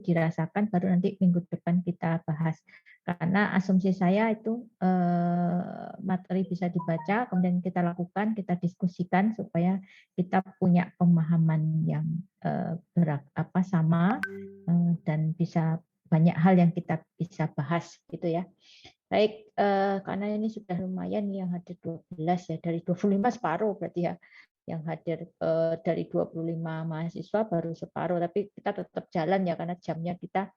dirasakan, baru nanti minggu depan kita bahas. Karena asumsi saya itu materi bisa dibaca, kemudian kita lakukan, kita diskusikan supaya kita punya pemahaman yang sama dan bisa banyak hal yang kita bisa bahas gitu ya. Baik, karena ini sudah lumayan yang hadir 12 ya, dari 25 separuh berarti ya. Yang hadir dari 25 mahasiswa baru separuh, tapi kita tetap jalan ya karena jamnya kita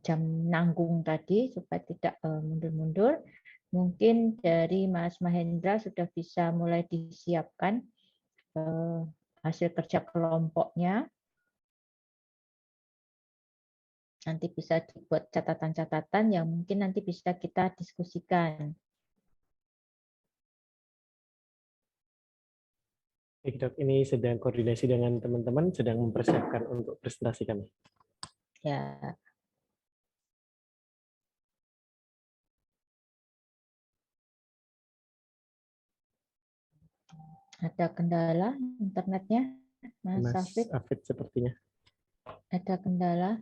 jam nanggung tadi supaya tidak mundur-mundur. Mungkin dari Mas Mahendra sudah bisa mulai disiapkan hasil kerja kelompoknya. Nanti bisa dibuat catatan-catatan yang mungkin nanti bisa kita diskusikan. Baik, Dok, ini sedang koordinasi dengan teman-teman, sedang mempersiapkan untuk presentasi kami. Ya. Ada kendala internetnya, Mas Afid sepertinya. Ada kendala.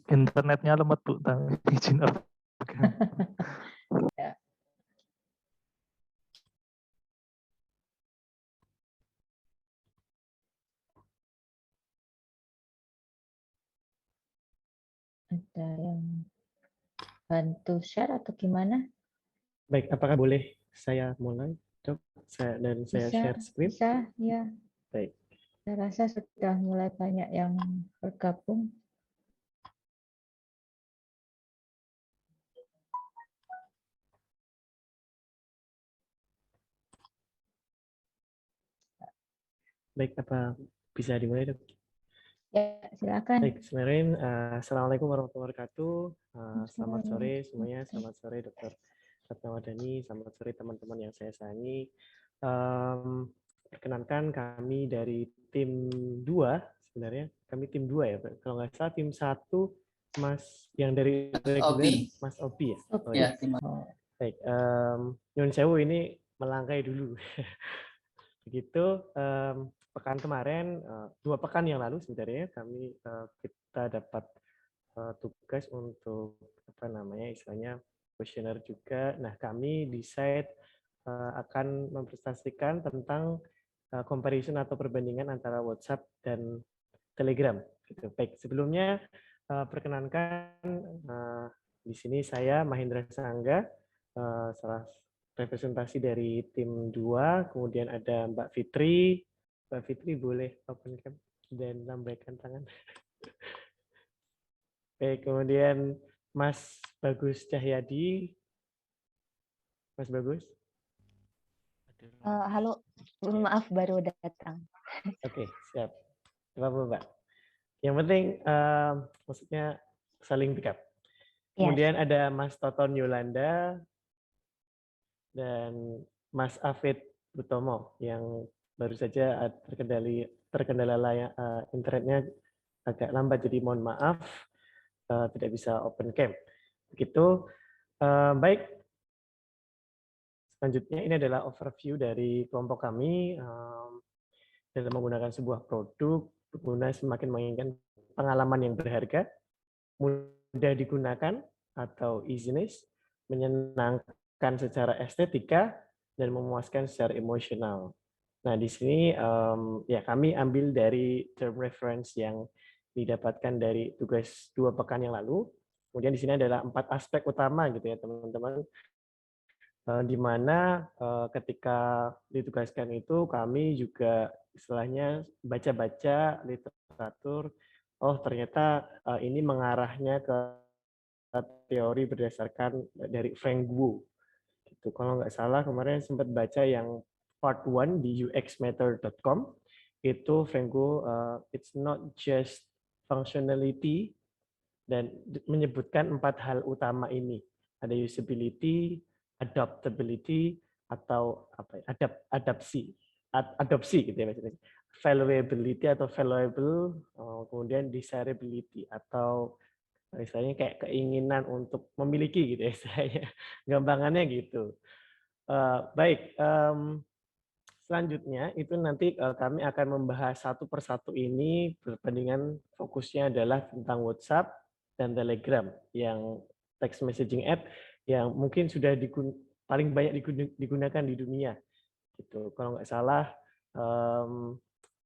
Internetnya lemot, Bu. Izin apa? Ya. Ada yang bantu share atau gimana? Baik, apakah boleh saya mulai, Dok? Saya share screen? Bisa, ya. Baik. Saya rasa sudah mulai banyak yang bergabung. Baik, apa bisa dimulai, Dok? Ya, silakan. Baik, bismillahirrahmanirrahim. Assalamualaikum warahmatullahi wabarakatuh. Selamat sore semuanya. Selamat sore, Dr. Ratnawadani. Selamat sore teman-teman yang saya sayangi. Perkenankan kami dari tim 2, sebenarnya kami tim 2 ya, kalau nggak salah tim 1 Mas yang dari reguler Mas Obi ya. Oh, ya. Baik, nyun sewu ini melangkai dulu. Begitu, pekan kemarin, 2 pekan yang lalu sebenarnya kita dapat tugas untuk istilahnya kuesioner juga. Nah, kami decide akan mempresentasikan tentang comparison atau perbandingan antara WhatsApp dan Telegram. Gitu. Baik, sebelumnya perkenankan di sini saya Mahendra Sangga, salah representasi dari tim 2, kemudian ada Mbak Fitri. Mbak Fitri boleh open cam dan lambaikan tangan. Baik, kemudian Mas Bagus Cahyadi. Mas Bagus. Halo, maaf baru datang. Oke, siap. Apa Mbak? Yang penting maksudnya saling backup. Kemudian ada Mas Toton Yolanda dan Mas Afid Butomo yang baru saja terkendala internetnya agak lambat, jadi mohon maaf tidak bisa open cam. Begitu. Baik. Selanjutnya ini adalah overview dari kelompok kami dalam menggunakan sebuah produk pengguna semakin menginginkan pengalaman yang berharga, mudah digunakan atau easiness, menyenangkan secara estetika, dan memuaskan secara emosional. Nah, di sini ya kami ambil dari term reference yang didapatkan dari tugas 2 pekan yang lalu. Kemudian di sini adalah 4 aspek utama gitu ya teman-teman, di mana ketika ditugaskan itu kami juga istilahnya baca-baca literatur, oh ternyata ini mengarahnya ke teori berdasarkan dari Frank Wu. Gitu. Kalau nggak salah kemarin sempat baca yang part 1 di uxmatter.com, itu Frank Wu, it's not just functionality, dan menyebutkan 4 hal utama ini. Ada usability, adaptability, atau adopsi gitu ya maksudnya. Valuability atau valuable, kemudian desirability atau istilahnya kayak keinginan untuk memiliki gitu ya istilahnya. Gampangannya gitu. Baik, selanjutnya itu nanti kami akan membahas satu persatu ini berbandingan fokusnya adalah tentang WhatsApp dan Telegram yang text messaging app yang mungkin sudah paling banyak digunakan di dunia. Gitu. Kalau nggak salah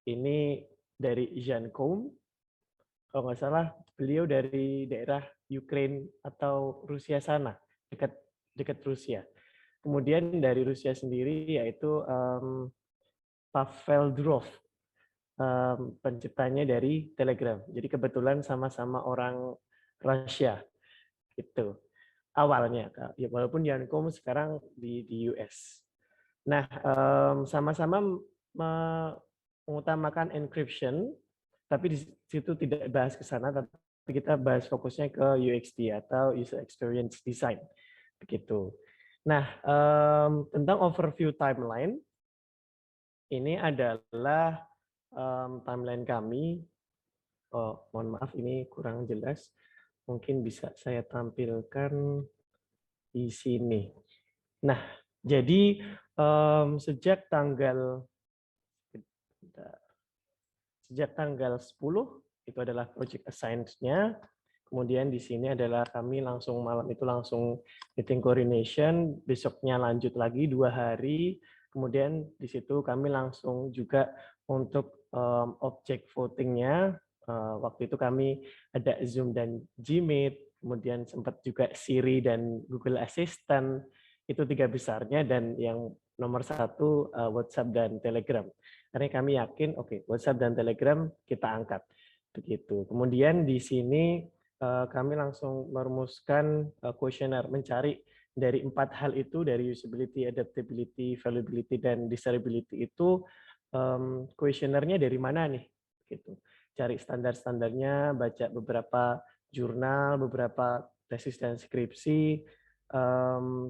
ini dari Jan Koum, kalau nggak salah beliau dari daerah Ukraine atau Rusia sana, dekat Rusia. Kemudian dari Rusia sendiri yaitu Pavel Durov, penciptanya dari Telegram. Jadi kebetulan sama-sama orang Rusia, gitu. Awalnya, ya walaupun Jan Koum sekarang di US. Nah, sama-sama mengutamakan encryption, tapi di situ tidak bahas ke sana, tapi kita bahas fokusnya ke UXD atau User Experience Design, begitu. Nah, tentang overview timeline, ini adalah timeline kami. Oh, mohon maaf, ini kurang jelas. Mungkin bisa saya tampilkan di sini. Nah, jadi sejak tanggal 10 itu adalah project assigned-nya. Kemudian di sini adalah kami malam itu langsung meeting coordination, besoknya lanjut lagi 2 hari. Kemudian di situ kami langsung juga untuk object voting-nya. Waktu itu kami ada Zoom dan Gmeet, kemudian sempat juga Siri dan Google Assistant. Itu 3 besarnya, dan yang nomor 1 WhatsApp dan Telegram. Karena kami yakin, oke, WhatsApp dan Telegram kita angkat. Begitu. Kemudian di sini kami langsung merumuskan kuesioner, mencari dari 4 hal itu, dari usability, adaptability, valuability, dan desirability itu, kuesionernya dari mana nih? Gitu. Cari standar-standarnya, baca beberapa jurnal, beberapa tesis dan skripsi.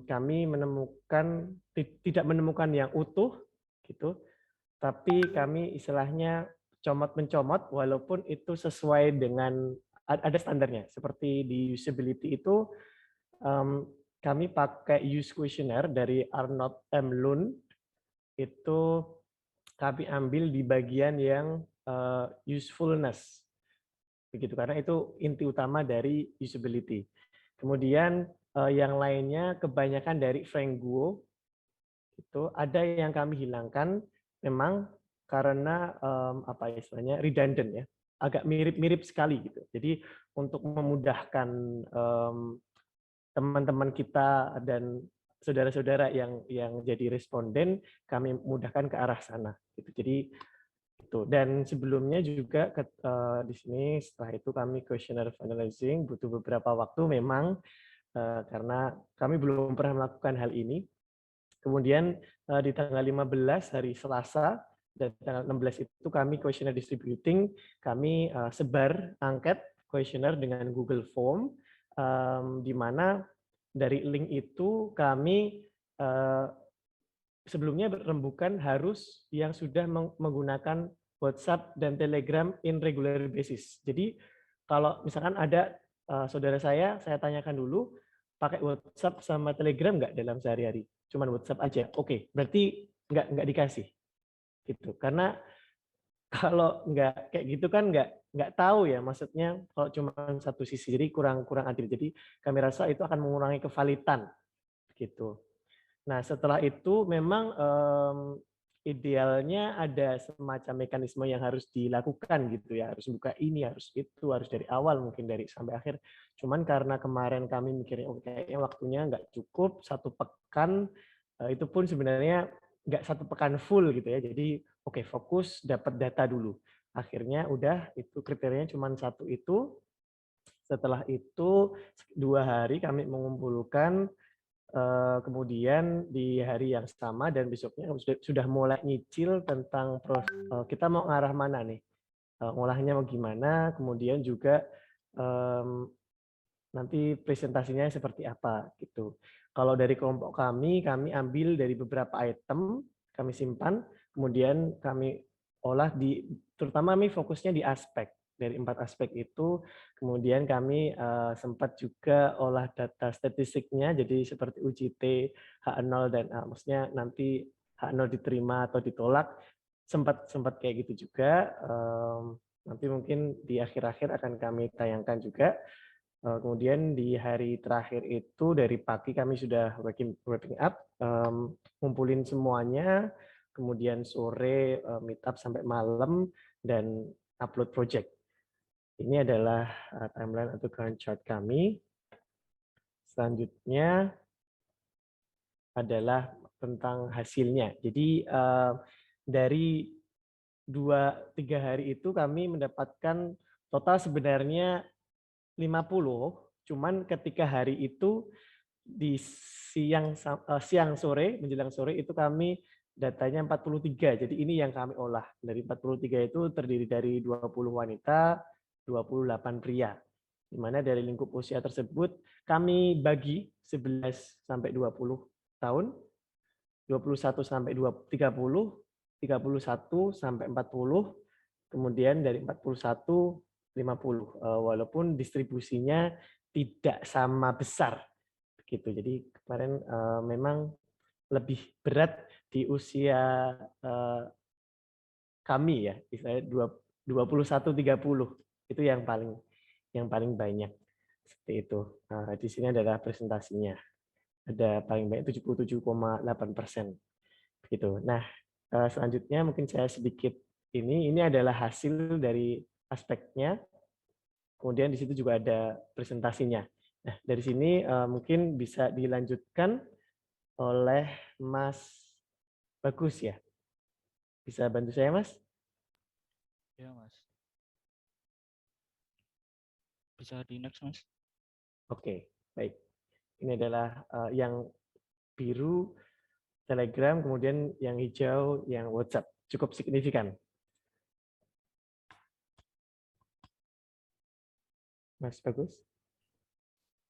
Kami tidak menemukan yang utuh, gitu, tapi kami istilahnya comot-mencomot, walaupun itu sesuai dengan ada standarnya. Seperti di usability itu, kami pakai use questionnaire dari Arnold M. Lund, itu kami ambil di bagian yang usefulness, begitu, karena itu inti utama dari usability. Kemudian yang lainnya kebanyakan dari Frank Guo, itu ada yang kami hilangkan memang karena apa istilahnya redundant ya, agak mirip-mirip sekali gitu. Jadi untuk memudahkan teman-teman kita dan saudara-saudara yang jadi responden, kami mudahkan ke arah sana gitu. Jadi itu. Dan sebelumnya juga di sini setelah itu kami questionnaire finalizing, butuh beberapa waktu memang karena kami belum pernah melakukan hal ini. Kemudian di tanggal 15 hari Selasa dan tanggal 16 itu kami questionnaire distributing, kami sebar angket questionnaire dengan Google Form, di mana dari link itu kami sebelumnya rembukan harus yang sudah menggunakan WhatsApp dan Telegram in regular basis. Jadi kalau misalkan ada saudara saya tanyakan dulu, pakai WhatsApp sama Telegram nggak dalam sehari-hari? Cuman WhatsApp aja. Oke, berarti nggak dikasih. Gitu. Karena kalau nggak kayak gitu kan nggak tahu ya, maksudnya kalau cuma satu sisi, jadi kurang adil. Jadi kami rasa itu akan mengurangi kevalitan. Gitu. Nah, setelah itu memang idealnya ada semacam mekanisme yang harus dilakukan gitu ya, harus buka ini, harus itu, harus dari awal mungkin dari sampai akhir. Cuman karena kemarin kami mikirnya kayaknya waktunya nggak cukup 1 pekan, itu pun sebenarnya nggak 1 pekan full gitu ya. Jadi oke, fokus dapat data dulu. Akhirnya udah itu kriterianya cuma 1 itu. Setelah itu 2 hari kami mengumpulkan. Kemudian di hari yang sama dan besoknya sudah mulai nyicil tentang kita mau ngarah mana nih, ngolahnya mau gimana, kemudian juga nanti presentasinya seperti apa gitu. Kalau dari kelompok kami ambil dari beberapa item, kami simpan, kemudian kami olah terutama kami fokusnya di aspek. Dari 4 aspek itu, kemudian kami sempat juga olah data statistiknya, jadi seperti UJT, H0, dan maksudnya nanti H0 diterima atau ditolak, sempat kayak gitu juga. Nanti mungkin di akhir-akhir akan kami tayangkan juga. Kemudian di hari terakhir itu dari pagi kami sudah wrapping up, ngumpulin semuanya, kemudian sore meet up sampai malam dan upload project. Ini adalah timeline atau current chart kami. Selanjutnya adalah tentang hasilnya. Jadi dari 2-3 hari itu kami mendapatkan total sebenarnya 50, cuman ketika hari itu di siang sore menjelang sore itu kami datanya 43. Jadi ini yang kami olah. Dari 43 itu terdiri dari 20 wanita, 28 pria. Di mana dari lingkup usia tersebut kami bagi 11 sampai 20 tahun, 21 sampai 30, 31 sampai 40, kemudian dari 41 50, walaupun distribusinya tidak sama besar gitu. Jadi kemarin memang lebih berat di usia kami ya, istilahnya 21-30 itu yang paling banyak seperti itu. Di sini adalah presentasinya. Ada paling banyak 77,8%. Begitu. Nah, selanjutnya mungkin saya sedikit ini adalah hasil dari aspeknya. Kemudian di situ juga ada presentasinya. Nah, dari sini mungkin bisa dilanjutkan oleh Mas Bagus ya. Bisa bantu saya, Mas? Ya, Mas. Bisa di next, Mas. Oke, baik. Ini adalah yang biru Telegram, kemudian yang hijau yang WhatsApp. Cukup signifikan. Mas Bagus?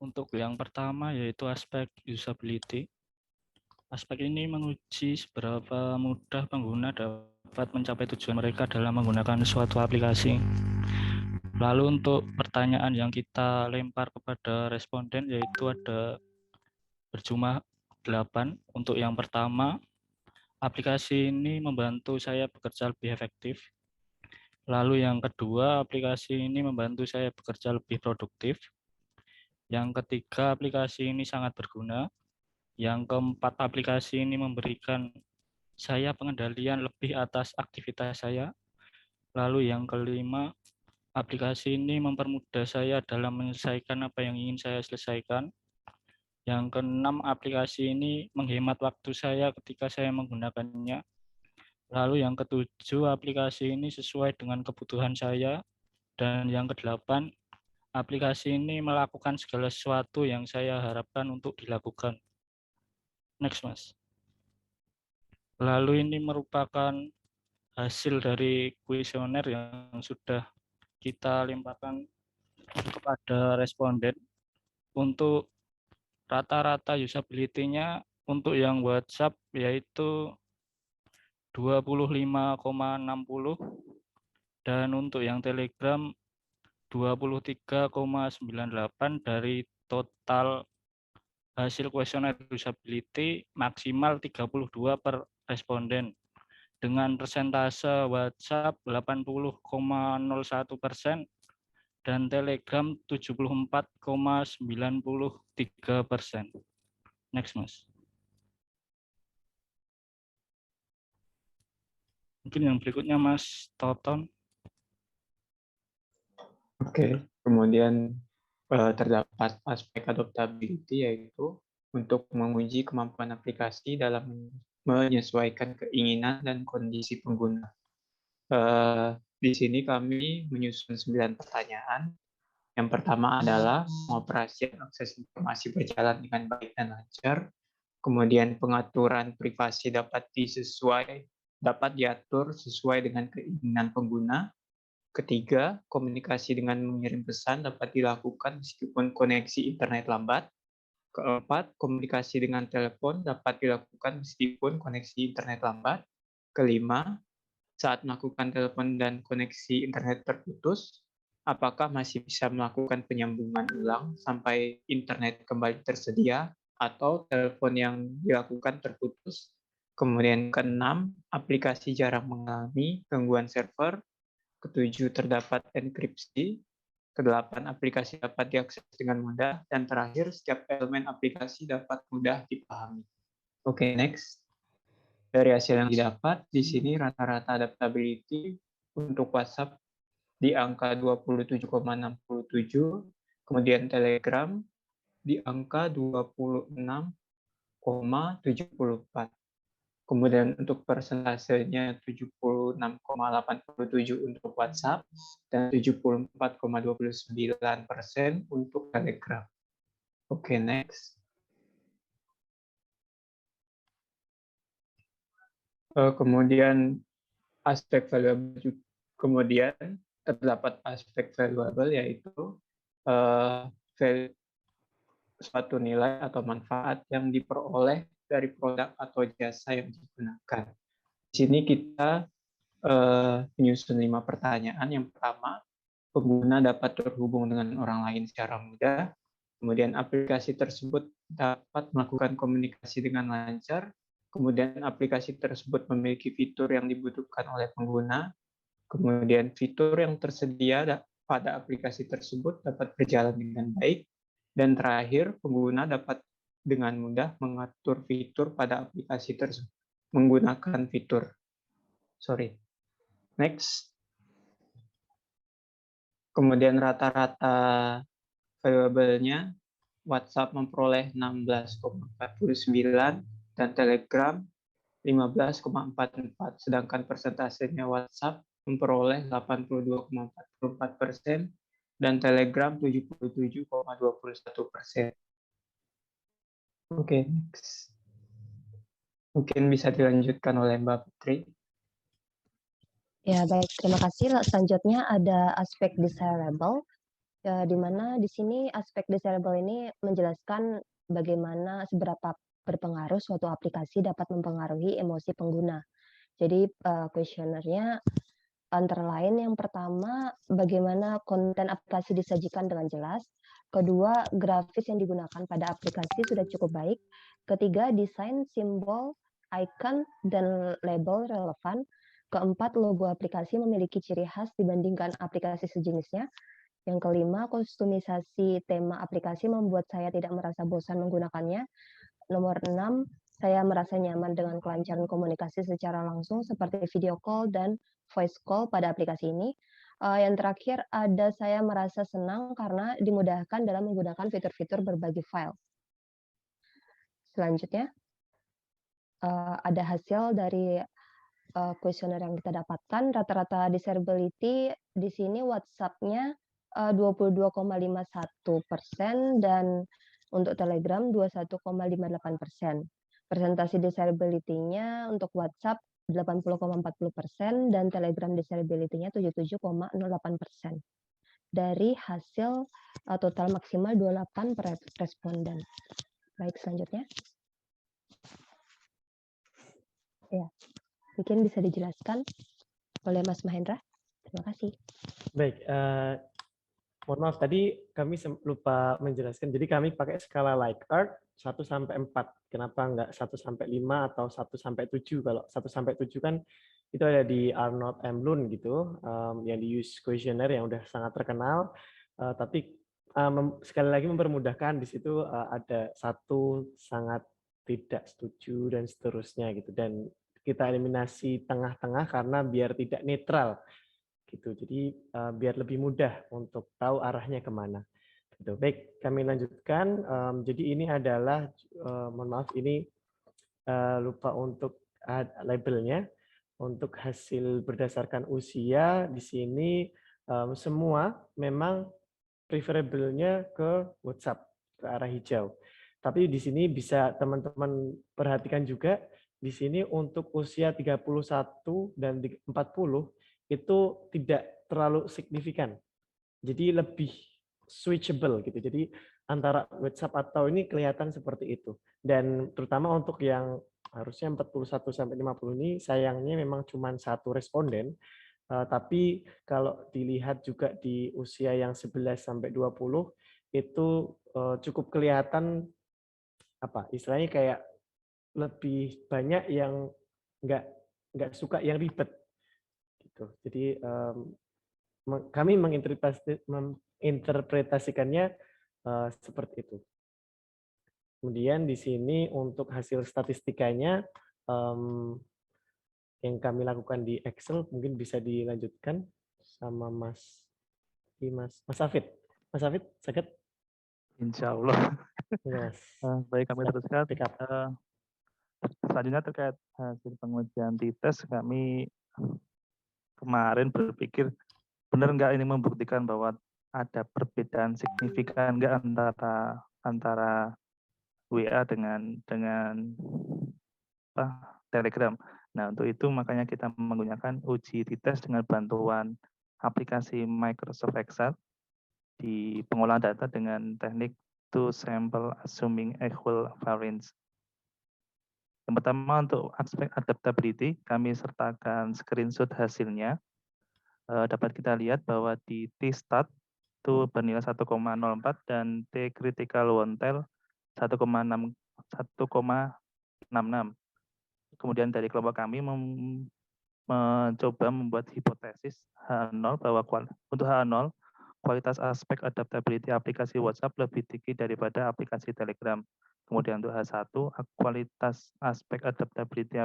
Untuk yang pertama yaitu aspek usability. Aspek ini menguji seberapa mudah pengguna dapat mencapai tujuan mereka dalam menggunakan suatu aplikasi. Lalu untuk pertanyaan yang kita lempar kepada responden yaitu ada berjumlah 8. Untuk yang pertama, aplikasi ini membantu saya bekerja lebih efektif. Lalu yang kedua, aplikasi ini membantu saya bekerja lebih produktif. Yang ketiga, aplikasi ini sangat berguna. Yang keempat, aplikasi ini memberikan saya pengendalian lebih atas aktivitas saya. Lalu yang kelima, aplikasi ini mempermudah saya dalam menyelesaikan apa yang ingin saya selesaikan. Yang keenam, aplikasi ini menghemat waktu saya ketika saya menggunakannya. Lalu yang ketujuh, aplikasi ini sesuai dengan kebutuhan saya. Dan yang kedelapan, aplikasi ini melakukan segala sesuatu yang saya harapkan untuk dilakukan. Next, Mas. Lalu ini merupakan hasil dari kuesioner yang sudah kita lemparkan kepada responden. Untuk rata-rata usability-nya untuk yang WhatsApp yaitu 25,60 dan untuk yang Telegram 23,98 dari total hasil kuesioner usability maksimal 32 per responden. Dengan persentase WhatsApp 80,01% dan Telegram 74,93%. Next, Mas. Mungkin yang berikutnya Mas Toton. Oke, kemudian terdapat aspek adaptability yaitu untuk menguji kemampuan aplikasi dalam menyesuaikan keinginan dan kondisi pengguna. Di sini kami menyusun 9 pertanyaan. Yang pertama adalah mengoperasi akses informasi berjalan dengan baik dan lancar. Kemudian pengaturan privasi dapat diatur sesuai dengan keinginan pengguna. Ketiga, komunikasi dengan mengirim pesan dapat dilakukan meskipun koneksi internet lambat. Keempat, komunikasi dengan telepon dapat dilakukan meskipun koneksi internet lambat. Kelima, saat melakukan telepon dan koneksi internet terputus, apakah masih bisa melakukan penyambungan ulang sampai internet kembali tersedia atau telepon yang dilakukan terputus? Kemudian ke-6, aplikasi jarang mengalami gangguan server. Ke-7, terdapat enkripsi. Ke-8, aplikasi dapat diakses dengan mudah. Dan terakhir, setiap elemen aplikasi dapat mudah dipahami. Oke, next. Dari hasil yang didapat, di sini rata-rata adaptability untuk WhatsApp di angka 27,67, kemudian Telegram di angka 26,74. Kemudian untuk persentasenya 76,87 untuk WhatsApp dan 74,29% untuk Telegram. Oke, next. Kemudian aspek valuable, kemudian terdapat aspek valuable yaitu suatu nilai atau manfaat yang diperoleh dari produk atau jasa yang digunakan. Di sini kita menyusun 5 pertanyaan. Yang pertama, pengguna dapat terhubung dengan orang lain secara mudah. Kemudian aplikasi tersebut dapat melakukan komunikasi dengan lancar. Kemudian aplikasi tersebut memiliki fitur yang dibutuhkan oleh pengguna. Kemudian fitur yang tersedia pada aplikasi tersebut dapat berjalan dengan baik. Dan terakhir, pengguna dapat dengan mudah mengatur fitur pada aplikasi tersebut menggunakan fitur. Next. Kemudian rata-rata valuable-nya, WhatsApp memperoleh 16,49 dan Telegram 15,44. Sedangkan persentasenya WhatsApp memperoleh 82,44% dan Telegram 77,21%. Oke, next. Mungkin bisa dilanjutkan oleh Mbak Putri. Ya, baik. Terima kasih. Selanjutnya ada aspek desirable, di mana di sini aspek desirable ini menjelaskan bagaimana seberapa berpengaruh suatu aplikasi dapat mempengaruhi emosi pengguna. Jadi, kuesionernya antara lain yang pertama, bagaimana konten aplikasi disajikan dengan jelas. Kedua, grafis yang digunakan pada aplikasi sudah cukup baik. Ketiga, desain, simbol, icon, dan label relevan. Keempat, logo aplikasi memiliki ciri khas dibandingkan aplikasi sejenisnya. Yang kelima, kostumisasi tema aplikasi membuat saya tidak merasa bosan menggunakannya. Nomor 6, saya merasa nyaman dengan kelancaran komunikasi secara langsung seperti video call dan voice call pada aplikasi ini. Yang terakhir, saya merasa senang karena dimudahkan dalam menggunakan fitur-fitur berbagi file. Selanjutnya, ada hasil dari kuesioner yang kita dapatkan. Rata-rata disability di sini WhatsApp-nya 22,51% dan untuk Telegram 21,58%. Presentasi disability-nya untuk WhatsApp 80,40% dan Telegram disability-nya 77,08%. Dari hasil total maksimal 28 per responden. Baik, selanjutnya. Ya, mungkin bisa dijelaskan oleh Mas Mahendra. Terima kasih. Baik, mohon maaf tadi kami lupa menjelaskan. Jadi kami pakai skala Likert 1 sampai 4. Kenapa enggak 1 sampai 5 atau 1 sampai 7? Kalau 1 sampai 7 kan itu ada di Arnold M. Lund gitu, yang di use questionnaire yang udah sangat terkenal. Tapi sekali lagi mempermudahkan di situ ada 1 sangat tidak setuju dan seterusnya gitu. Dan kita eliminasi tengah-tengah karena biar tidak netral gitu. Jadi biar lebih mudah untuk tahu arahnya kemana. Gitu. Baik, kami lanjutkan. Jadi ini adalah, mohon maaf, ini lupa untuk labelnya. Untuk hasil berdasarkan usia di sini semua memang preferable-nya ke WhatsApp, ke arah hijau. Tapi di sini bisa teman-teman perhatikan juga di sini untuk usia 31 dan 40 itu tidak terlalu signifikan. Jadi lebih switchable gitu. Jadi antara WhatsApp atau ini kelihatan seperti itu. Dan terutama untuk yang harusnya 41 sampai 50 ini sayangnya memang cuma 1 responden. Tapi kalau dilihat juga di usia yang 11 sampai 20 itu cukup kelihatan apa istilahnya kayak lebih banyak yang nggak suka yang ribet gitu. Jadi kami menginterpretasikannya seperti itu. Kemudian di sini untuk hasil statistikanya yang kami lakukan di Excel mungkin bisa dilanjutkan sama Mas Hafid. Mas Hafid, sakit? Insya Allah. Yes. Baik, kami teruskan. Backup. Selanjutnya terkait hasil pengujian T-test, kami kemarin berpikir benar nggak ini membuktikan bahwa ada perbedaan signifikan nggak antara WA dengan Telegram. Nah, untuk itu makanya kita menggunakan uji T-test dengan bantuan aplikasi Microsoft Excel di pengolahan data dengan teknik two sample assuming equal variance. Yang pertama untuk aspek adaptability, kami sertakan screenshot hasilnya. Dapat kita lihat bahwa di T-stat itu bernilai 1,04 dan T-critical one-tail 1,66. Kemudian dari kelompok kami mencoba membuat hipotesis H0 bahwa untuk H0 kualitas aspek adaptability aplikasi WhatsApp lebih tinggi daripada aplikasi Telegram. Kemudian untuk H1 kualitas aspek adaptability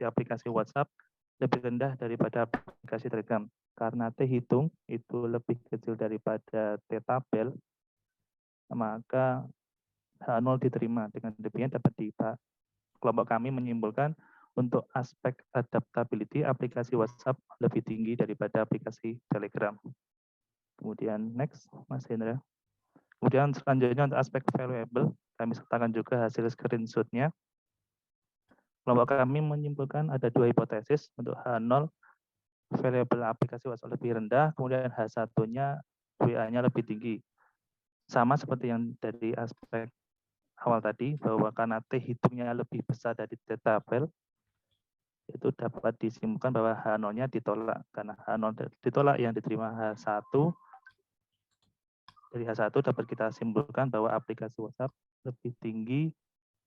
aplikasi WhatsApp lebih rendah daripada aplikasi Telegram. Karena T hitung itu lebih kecil daripada T tabel, maka H0 diterima. Dengan demikian kelompok kami menyimpulkan untuk aspek adaptability aplikasi WhatsApp lebih tinggi daripada aplikasi Telegram. Kemudian next, Mas Hendra. Kemudian selanjutnya untuk aspek valuable, kami sertakan juga hasil screenshot-nya. Kelompok kami menyimpulkan ada dua hipotesis. Untuk H0, valuable aplikasi WhatsApp lebih rendah, kemudian H1-nya WA-nya lebih tinggi. Sama seperti yang dari aspek awal tadi, bahwa karena T hitungnya lebih besar dari T tabel, itu dapat disimpulkan bahwa H0-nya ditolak. Karena H0 ditolak, yang diterima H1. Dari H1 dapat kita simpulkan bahwa aplikasi WhatsApp lebih tinggi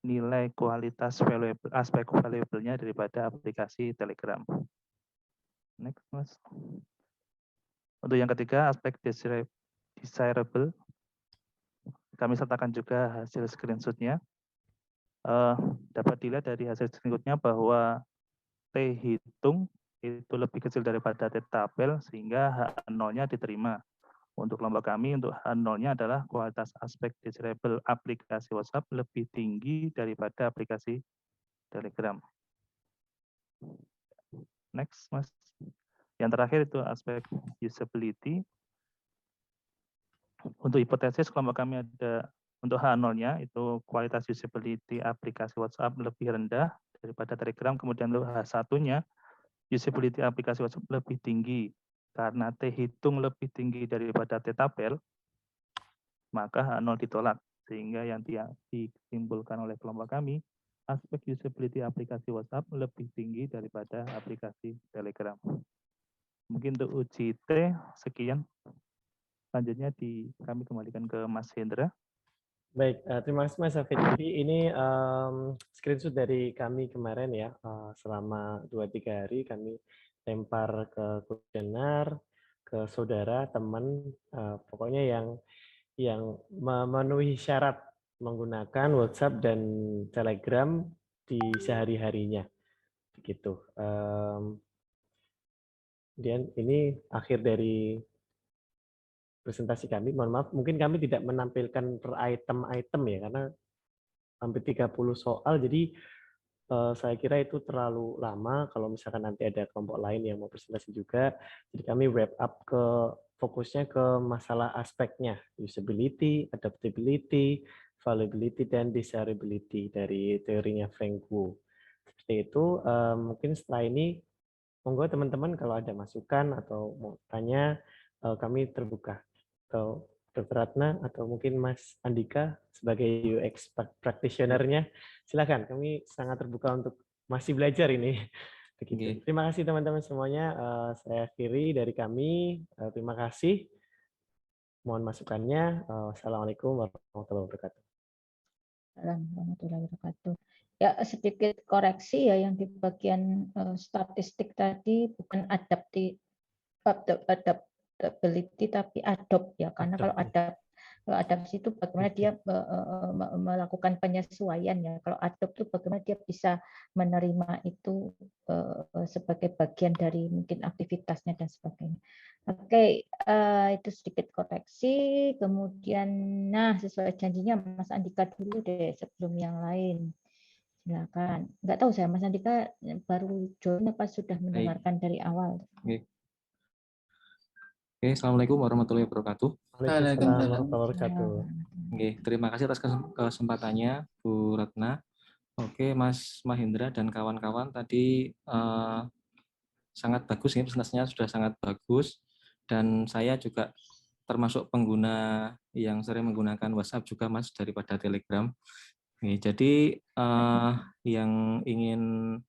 nilai kualitas aspek valuable-nya daripada aplikasi Telegram. Next, Mas. Untuk yang ketiga, aspek desirable, kami sertakan juga hasil screenshot-nya. Dapat dilihat dari hasil screenshot-nya bahwa T hitung itu lebih kecil daripada T tabel, sehingga H0-nya diterima. Untuk kelompok kami, untuk H0-nya adalah kualitas aspek desirable aplikasi WhatsApp lebih tinggi daripada aplikasi Telegram. Next, Mas. Yang terakhir itu aspek usability. Untuk hipotesis kelompok kami ada untuk H0-nya itu kualitas usability aplikasi WhatsApp lebih rendah daripada Telegram. Kemudian untuk H1-nya usability aplikasi WhatsApp lebih tinggi. Karena T hitung lebih tinggi daripada T tabel, maka H0 ditolak. Sehingga yang disimpulkan oleh kelompok kami, aspek usability aplikasi WhatsApp lebih tinggi daripada aplikasi Telegram. Mungkin untuk uji T, sekian. Selanjutnya kami kembalikan ke Mas Hendra. Baik, terima kasih Mas Hafid. Jadi ini screenshot dari kami kemarin ya, selama 2-3 hari kami lempar ke kuesioner, ke saudara, teman, pokoknya yang memenuhi syarat menggunakan WhatsApp dan Telegram di sehari-harinya. Begitu. Kemudian ini akhir dari presentasi kami. Mohon maaf, mungkin kami tidak menampilkan per item-item ya, karena hampir 30 soal, jadi saya kira itu terlalu lama kalau misalkan nanti ada kelompok lain yang mau presentasi juga. Jadi kami wrap up fokusnya ke masalah aspeknya, usability, adaptability, valuability, dan desirability dari teorinya Frank Wu. Seperti itu, mungkin setelah ini, monggo teman-teman kalau ada masukan atau mau tanya, kami terbuka. Atau Dr. Ratna atau mungkin Mas Andika sebagai UX practitioner-nya, silakan. Kami sangat terbuka untuk masih belajar ini. Begitu. Terima kasih teman-teman semuanya. Saya akhiri dari kami. Terima kasih. Mohon masukannya. Wassalamualaikum warahmatullahi wabarakatuh. Waalaikumsalam warahmatullahi wabarakatuh. Ya, sedikit koreksi ya yang di bagian statistik tadi bukan adaptability tapi adopt ya, karena kalau adaptasi itu bagaimana dia melakukan penyesuaian ya. Kalau adopt itu bagaimana dia bisa menerima itu sebagai bagian dari mungkin aktivitasnya dan sebagainya. Oke, itu sedikit koreksi. Kemudian, nah sesuai janjinya Mas Andika dulu deh sebelum yang lain. Silakan. Nggak tahu saya Mas Andika baru join apa sudah mendengarkan dari awal. Oke. Oke, Assalamualaikum warahmatullahi wabarakatuh. Waalaikumsalam warahmatullahi wabarakatuh. Oke, terima kasih atas kesempatannya, Bu Ratna. Oke, Mas Mahendra dan kawan-kawan tadi sangat bagus ya, presentasinya sudah sangat bagus. Dan saya juga termasuk pengguna yang sering menggunakan WhatsApp juga, Mas, daripada Telegram. Oke, jadi yang ingin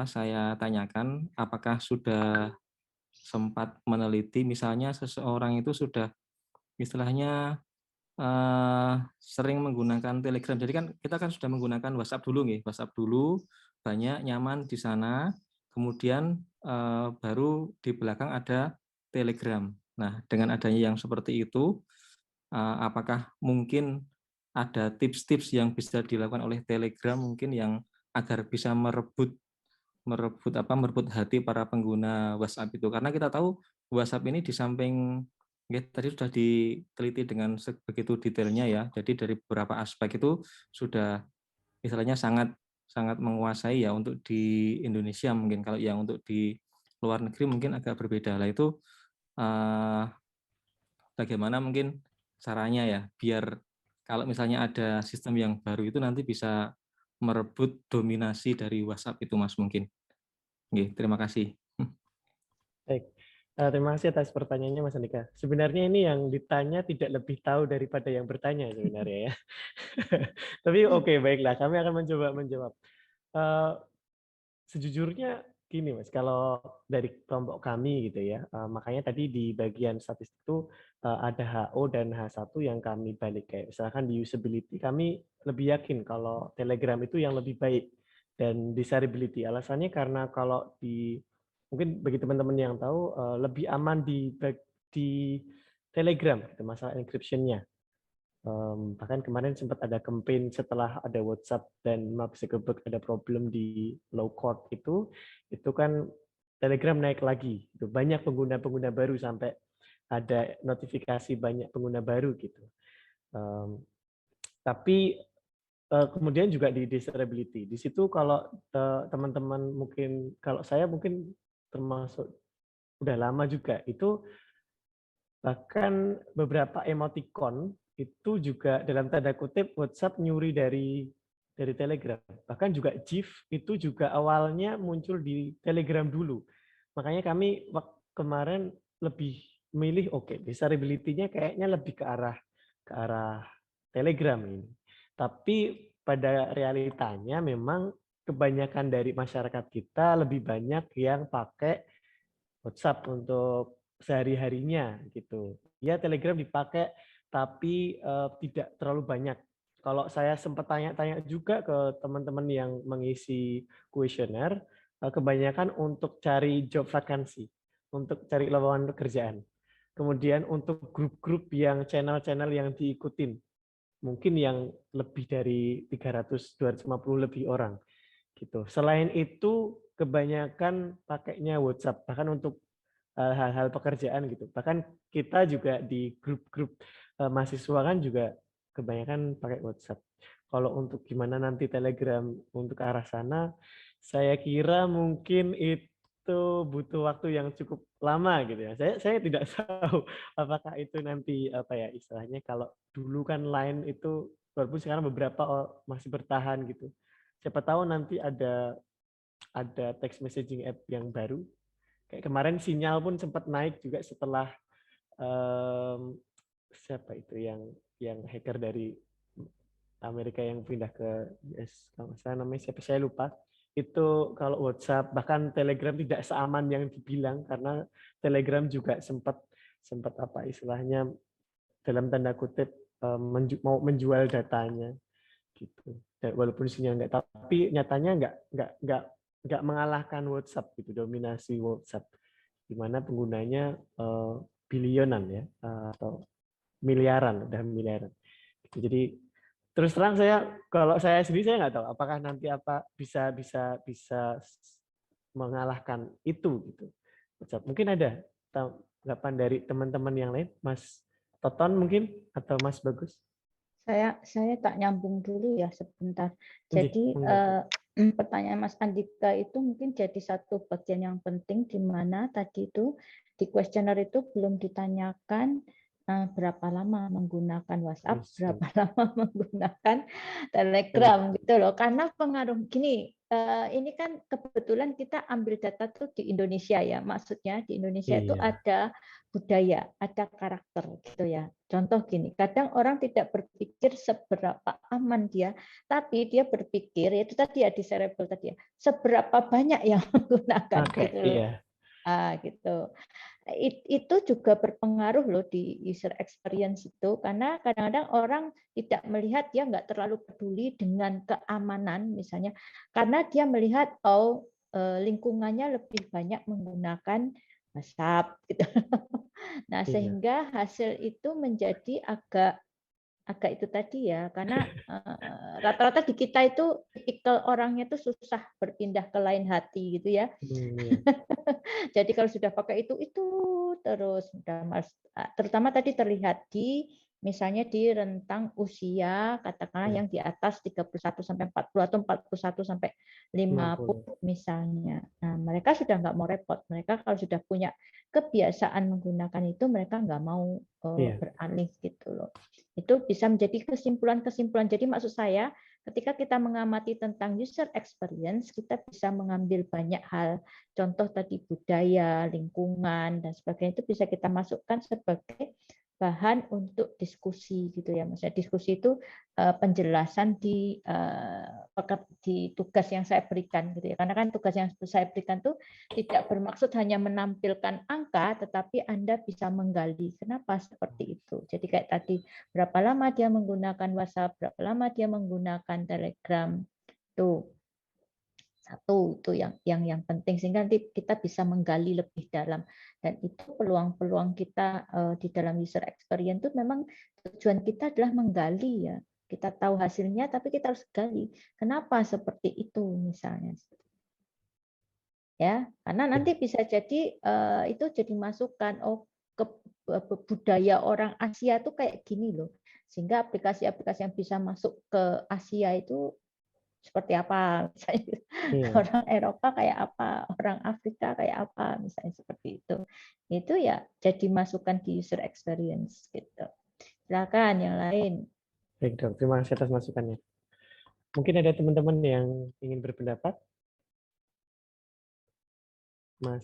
saya tanyakan, apakah sudah sempat meneliti misalnya seseorang itu sudah istilahnya sering menggunakan Telegram. Jadi kan kita kan sudah menggunakan WhatsApp dulu nih, WhatsApp dulu banyak nyaman di sana, kemudian baru di belakang ada Telegram. Nah, dengan adanya yang seperti itu, apakah mungkin ada tips-tips yang bisa dilakukan oleh Telegram mungkin yang agar bisa merebut hati para pengguna WhatsApp itu, karena kita tahu WhatsApp ini di samping tadi sudah diteliti dengan begitu detailnya ya, jadi dari beberapa aspek itu sudah istilahnya sangat menguasai ya untuk di Indonesia. Mungkin kalau yang untuk di luar negeri mungkin agak berbeda lah. Itu bagaimana mungkin caranya ya biar kalau misalnya ada sistem yang baru itu nanti bisa merebut dominasi dari WhatsApp itu, Mas, mungkin. Oke, terima kasih. Baik, terima kasih atas pertanyaannya Mas Andika. Sebenarnya ini yang ditanya tidak lebih tahu daripada yang bertanya sebenarnya ya. Tapi oke, baiklah, kami akan mencoba menjawab. Sejujurnya gini Mas, kalau dari kelompok kami gitu ya, makanya tadi di bagian statistik itu ada HO dan H1 yang kami balik, kayak misalkan di usability kami lebih yakin kalau Telegram itu yang lebih baik, dan desirability alasannya karena kalau di mungkin bagi teman-teman yang tahu lebih aman di Telegram gitu, masalah encryption-nya. Bahkan kemarin sempat ada campaign setelah ada WhatsApp dan Mark Zuckerberg ada problem di low court itu kan Telegram naik lagi. Itu banyak pengguna-pengguna baru sampai ada notifikasi banyak pengguna baru gitu. Tapi kemudian juga di desirability. Di situ kalau teman-teman mungkin, kalau saya mungkin termasuk udah lama juga, itu bahkan beberapa emoticon itu juga dalam tanda kutip WhatsApp nyuri dari Telegram. Bahkan juga GIF itu juga awalnya muncul di Telegram dulu. Makanya kami kemarin lebih milih desirability-nya kayaknya lebih ke arah Telegram ini. Tapi pada realitanya memang kebanyakan dari masyarakat kita lebih banyak yang pakai WhatsApp untuk sehari-harinya gitu. Ya Telegram dipakai tapi tidak terlalu banyak. Kalau saya sempat tanya-tanya juga ke teman-teman yang mengisi kuesioner, kebanyakan untuk cari job vakansi, untuk cari lowongan pekerjaan. Kemudian untuk grup-grup yang channel-channel yang diikutin, mungkin yang lebih dari 300-250 lebih orang gitu. Selain itu kebanyakan pakainya WhatsApp, bahkan untuk hal-hal pekerjaan gitu. Bahkan kita juga di grup-grup mahasiswa kan juga kebanyakan pakai WhatsApp. Kalau untuk gimana nanti Telegram untuk ke arah sana, saya kira mungkin itu butuh waktu yang cukup lama gitu ya. Saya tidak tahu apakah itu nanti istilahnya, kalau dulu kan Line itu walaupun sekarang beberapa masih bertahan gitu. Siapa tahu nanti ada text messaging app yang baru. Kayak kemarin Sinyal pun sempat naik juga setelah siapa itu yang hacker dari Amerika yang pindah ke US, kalau saya namanya siapa saya lupa. Itu kalau WhatsApp bahkan Telegram tidak seaman yang dibilang, karena Telegram juga sempat istilahnya dalam tanda kutip mau menjual datanya gitu. Dan walaupun isinya enggak, tapi nyatanya enggak mengalahkan WhatsApp gitu, dominasi WhatsApp, di mana penggunanya bilionan ya, atau miliaran, udah miliaran. Jadi terus terang kalau saya sendiri saya nggak tahu apakah nanti bisa mengalahkan itu gitu. WhatsApp. Mungkin ada tanggapan dari teman-teman yang lain, Mas Toton mungkin atau Mas Bagus? Saya tak nyambung dulu ya sebentar. Jadi pertanyaan Mas Andika itu mungkin jadi satu bagian yang penting, di mana tadi itu di kuesioner itu belum ditanyakan berapa lama menggunakan WhatsApp, berapa lama menggunakan Telegram gitu loh. Karena pengaruh gini, ini kan kebetulan kita ambil data tuh di Indonesia ya. Maksudnya di Indonesia itu ada budaya, ada karakter gitu ya. Contoh gini, kadang orang tidak berpikir seberapa aman dia, tapi dia berpikir, itu tadi ya di cerebral tadi ya, seberapa banyak yang menggunakan gitu loh. Gitu. Itu juga berpengaruh loh di user experience itu, karena kadang-kadang orang tidak melihat, dia nggak terlalu peduli dengan keamanan misalnya, karena dia melihat lingkungannya lebih banyak menggunakan WhatsApp gitu. Nah, sehingga hasil itu menjadi agak itu tadi ya, karena rata-rata di kita itu tipikal orangnya itu susah berpindah ke lain hati gitu ya. Jadi kalau sudah pakai itu terus udah terutama tadi terlihat misalnya di rentang usia katakanlah yang di atas 31 sampai 40 atau 41 sampai 50 misalnya. Nah, mereka sudah nggak mau repot. Mereka kalau sudah punya kebiasaan menggunakan itu, mereka nggak mau beralih gitu loh. Itu bisa menjadi kesimpulan-kesimpulan. Jadi maksud saya, ketika kita mengamati tentang user experience, kita bisa mengambil banyak hal. Contoh tadi budaya, lingkungan, dan sebagainya itu bisa kita masukkan sebagai bahan untuk diskusi gitu ya. Maksudnya diskusi itu penjelasan di tugas yang saya berikan gitu ya. Karena kan tugas yang saya berikan itu tidak bermaksud hanya menampilkan angka, tetapi Anda bisa menggali kenapa seperti itu. Jadi kayak tadi, berapa lama dia menggunakan WhatsApp, berapa lama dia menggunakan Telegram, tuh satu itu yang penting, sehingga nanti kita bisa menggali lebih dalam. Dan itu peluang-peluang kita di dalam user experience itu memang tujuan kita adalah menggali ya. Kita tahu hasilnya, tapi kita harus gali kenapa seperti itu misalnya. Ya, karena nanti bisa jadi itu jadi masukan, ke budaya orang Asia itu kayak gini loh. Sehingga aplikasi-aplikasi yang bisa masuk ke Asia itu seperti apa, misalnya orang Eropa kayak apa, orang Afrika kayak apa, misalnya seperti itu. Itu ya jadi masukan di user experience gitu. Silakan yang lain. Baik dok, terima kasih atas masukannya. Mungkin ada teman-teman yang ingin berpendapat. Mas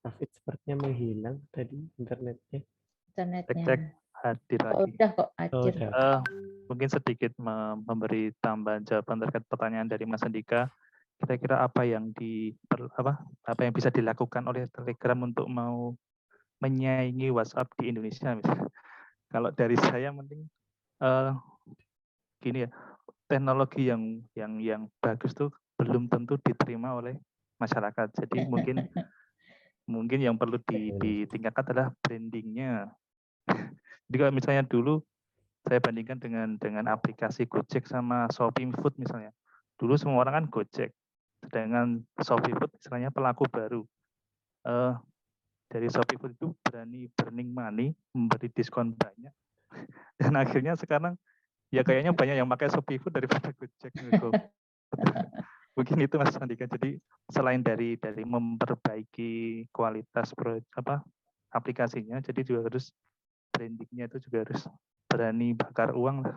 David sepertinya menghilang tadi internetnya. Cek hadir lagi. Udah kok hadir. Mungkin sedikit memberi tambahan jawaban terkait pertanyaan dari Mas Andika. Kira-kira apa yang bisa dilakukan oleh Telegram untuk mau menyaingi WhatsApp di Indonesia misalnya. Kalau dari saya mending gini ya, teknologi yang bagus tuh belum tentu diterima oleh masyarakat. Jadi mungkin yang perlu ditingkatkan adalah brandingnya. Jadi kalau misalnya dulu saya bandingkan dengan aplikasi Gojek sama Shopee Food misalnya. Dulu semua orang kan Gojek, sedangkan Shopee Food misalnya pelaku baru. Dari Shopee Food itu berani burning money, memberi diskon banyak, dan akhirnya sekarang ya kayaknya banyak yang pakai Shopee Food daripada Gojek. Mungkin itu Mas Andika. Jadi selain dari memperbaiki kualitas aplikasinya, jadi juga harus brandingnya itu juga harus berani bakar uang lah.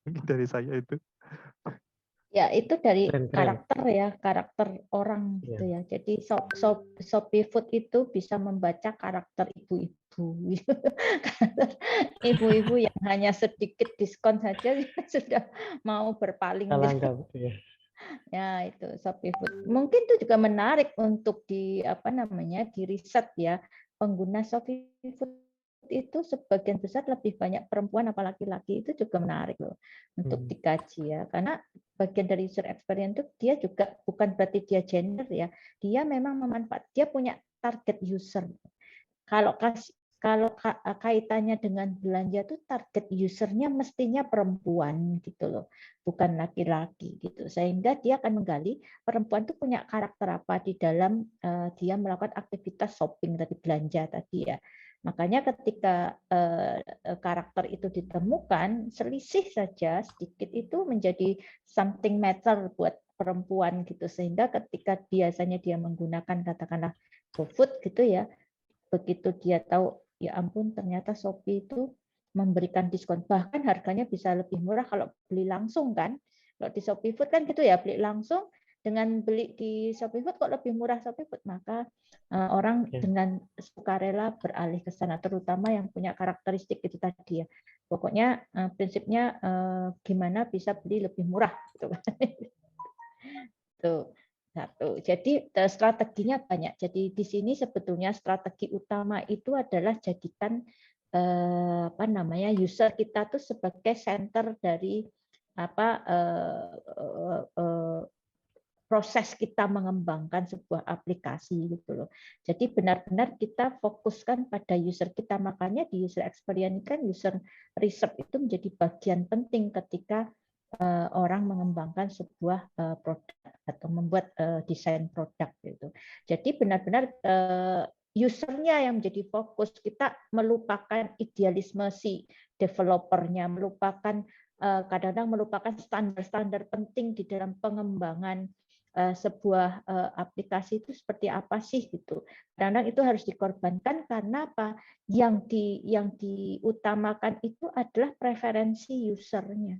Mungkin dari saya itu. Ya, itu dari karakter ya, karakter orang gitu ya. Jadi Shopee Food itu bisa membaca karakter ibu-ibu. Ibu-ibu yang hanya sedikit diskon saja sudah mau berpaling. Gitu. Ya, itu Shopee Food. Mungkin itu juga menarik untuk di riset ya, pengguna Shopee Food itu sebagian besar lebih banyak perempuan apa laki-laki, itu juga menarik loh untuk dikaji ya, karena bagian dari user experience itu dia juga bukan berarti dia gender ya, dia memang dia punya target user. Kalau kaitannya dengan belanja tuh target usernya mestinya perempuan gitu loh, bukan laki-laki gitu. Sehingga dia akan menggali perempuan tuh punya karakter apa di dalam dia melakukan aktivitas shopping tadi, belanja tadi ya. Makanya ketika karakter itu ditemukan, selisih saja sedikit itu menjadi something matter buat perempuan gitu. Sehingga ketika biasanya dia menggunakan katakanlah GoFood gitu ya, begitu dia tahu ya ampun ternyata Shopee itu memberikan diskon, bahkan harganya bisa lebih murah kalau beli langsung kan. Kalau di Shopee Food kan gitu ya, beli langsung dengan beli di Shopee Food kok lebih murah Shopee Food, maka orang dengan sukarela beralih ke sana, terutama yang punya karakteristik itu tadi ya. Pokoknya prinsipnya gimana bisa beli lebih murah gitu. Tuh. Satu. Jadi strateginya banyak. Jadi di sini sebetulnya strategi utama itu adalah jadikan user kita tuh sebagai center dari proses kita mengembangkan sebuah aplikasi gitu loh. Jadi benar-benar kita fokuskan pada user kita. Makanya di user experience kan user research itu menjadi bagian penting ketika orang mengembangkan sebuah produk atau membuat desain produk gitu. Jadi benar-benar usernya yang menjadi fokus. Kita melupakan idealisme si developernya, melupakan kadang-kadang melupakan standar-standar penting di dalam pengembangan sebuah aplikasi itu seperti apa sih gitu. Kadang-kadang itu harus dikorbankan karena apa? Yang diutamakan itu adalah preferensi usernya.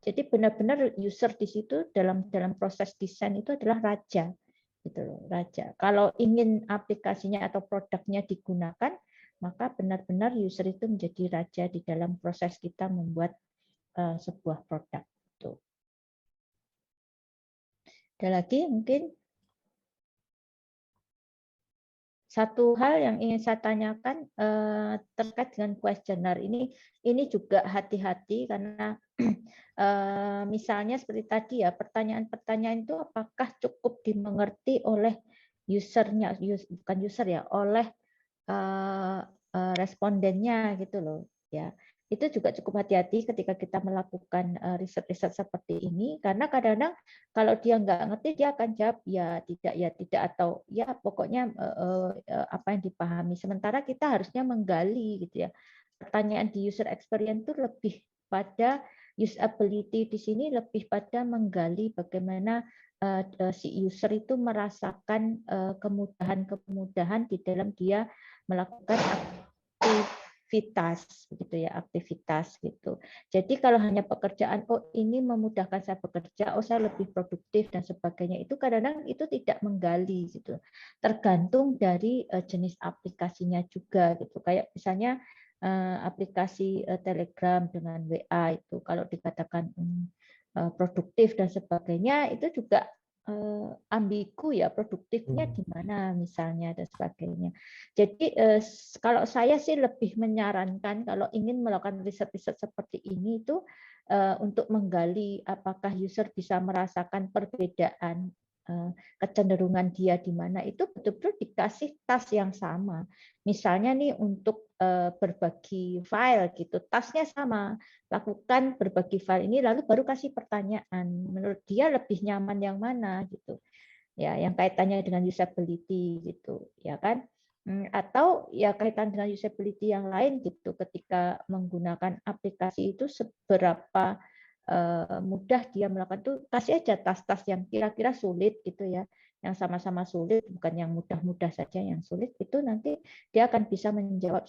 Jadi benar-benar user di situ dalam proses desain itu adalah raja, gitu loh, raja. Kalau ingin aplikasinya atau produknya digunakan, maka benar-benar user itu menjadi raja di dalam proses kita membuat sebuah produk. Tuh. Ada lagi mungkin satu hal yang ingin saya tanyakan terkait dengan kuesioner ini juga hati-hati karena misalnya seperti tadi ya, pertanyaan-pertanyaan itu apakah cukup dimengerti oleh usernya, bukan user ya, oleh respondennya gitu loh ya. Itu juga cukup hati-hati ketika kita melakukan riset-riset seperti ini, karena kadang-kadang kalau dia nggak ngerti dia akan jawab ya tidak atau ya pokoknya apa yang dipahami. Sementara kita harusnya menggali gitu ya. Pertanyaan di user experience itu lebih pada usability di sini, lebih pada menggali bagaimana si user itu merasakan kemudahan-kemudahan di dalam dia melakukan aktivitas gitu ya, aktivitas gitu. Jadi kalau hanya pekerjaan, oh ini memudahkan saya bekerja, oh saya lebih produktif dan sebagainya, itu kadang-kadang itu tidak menggali gitu. Tergantung dari jenis aplikasinya juga gitu. Kayak misalnya aplikasi Telegram dengan WA itu kalau dikatakan produktif dan sebagainya itu juga ambigu ya, produktifnya di mana misalnya dan sebagainya. Jadi kalau saya sih lebih menyarankan kalau ingin melakukan riset-riset seperti ini itu untuk menggali apakah user bisa merasakan perbedaan kecenderungan dia di mana, itu betul-betul dikasih task yang sama. Misalnya nih untuk berbagi file gitu, tasknya sama, lakukan berbagi file ini lalu baru kasih pertanyaan, menurut dia lebih nyaman yang mana gitu ya, yang kaitannya dengan usability gitu ya kan, atau ya kaitan dengan usability yang lain gitu, ketika menggunakan aplikasi itu seberapa mudah dia melakukan itu, kasih aja tas-tas yang kira-kira sulit gitu ya, yang sama-sama sulit, bukan yang mudah-mudah saja, yang sulit itu nanti dia akan bisa menjawab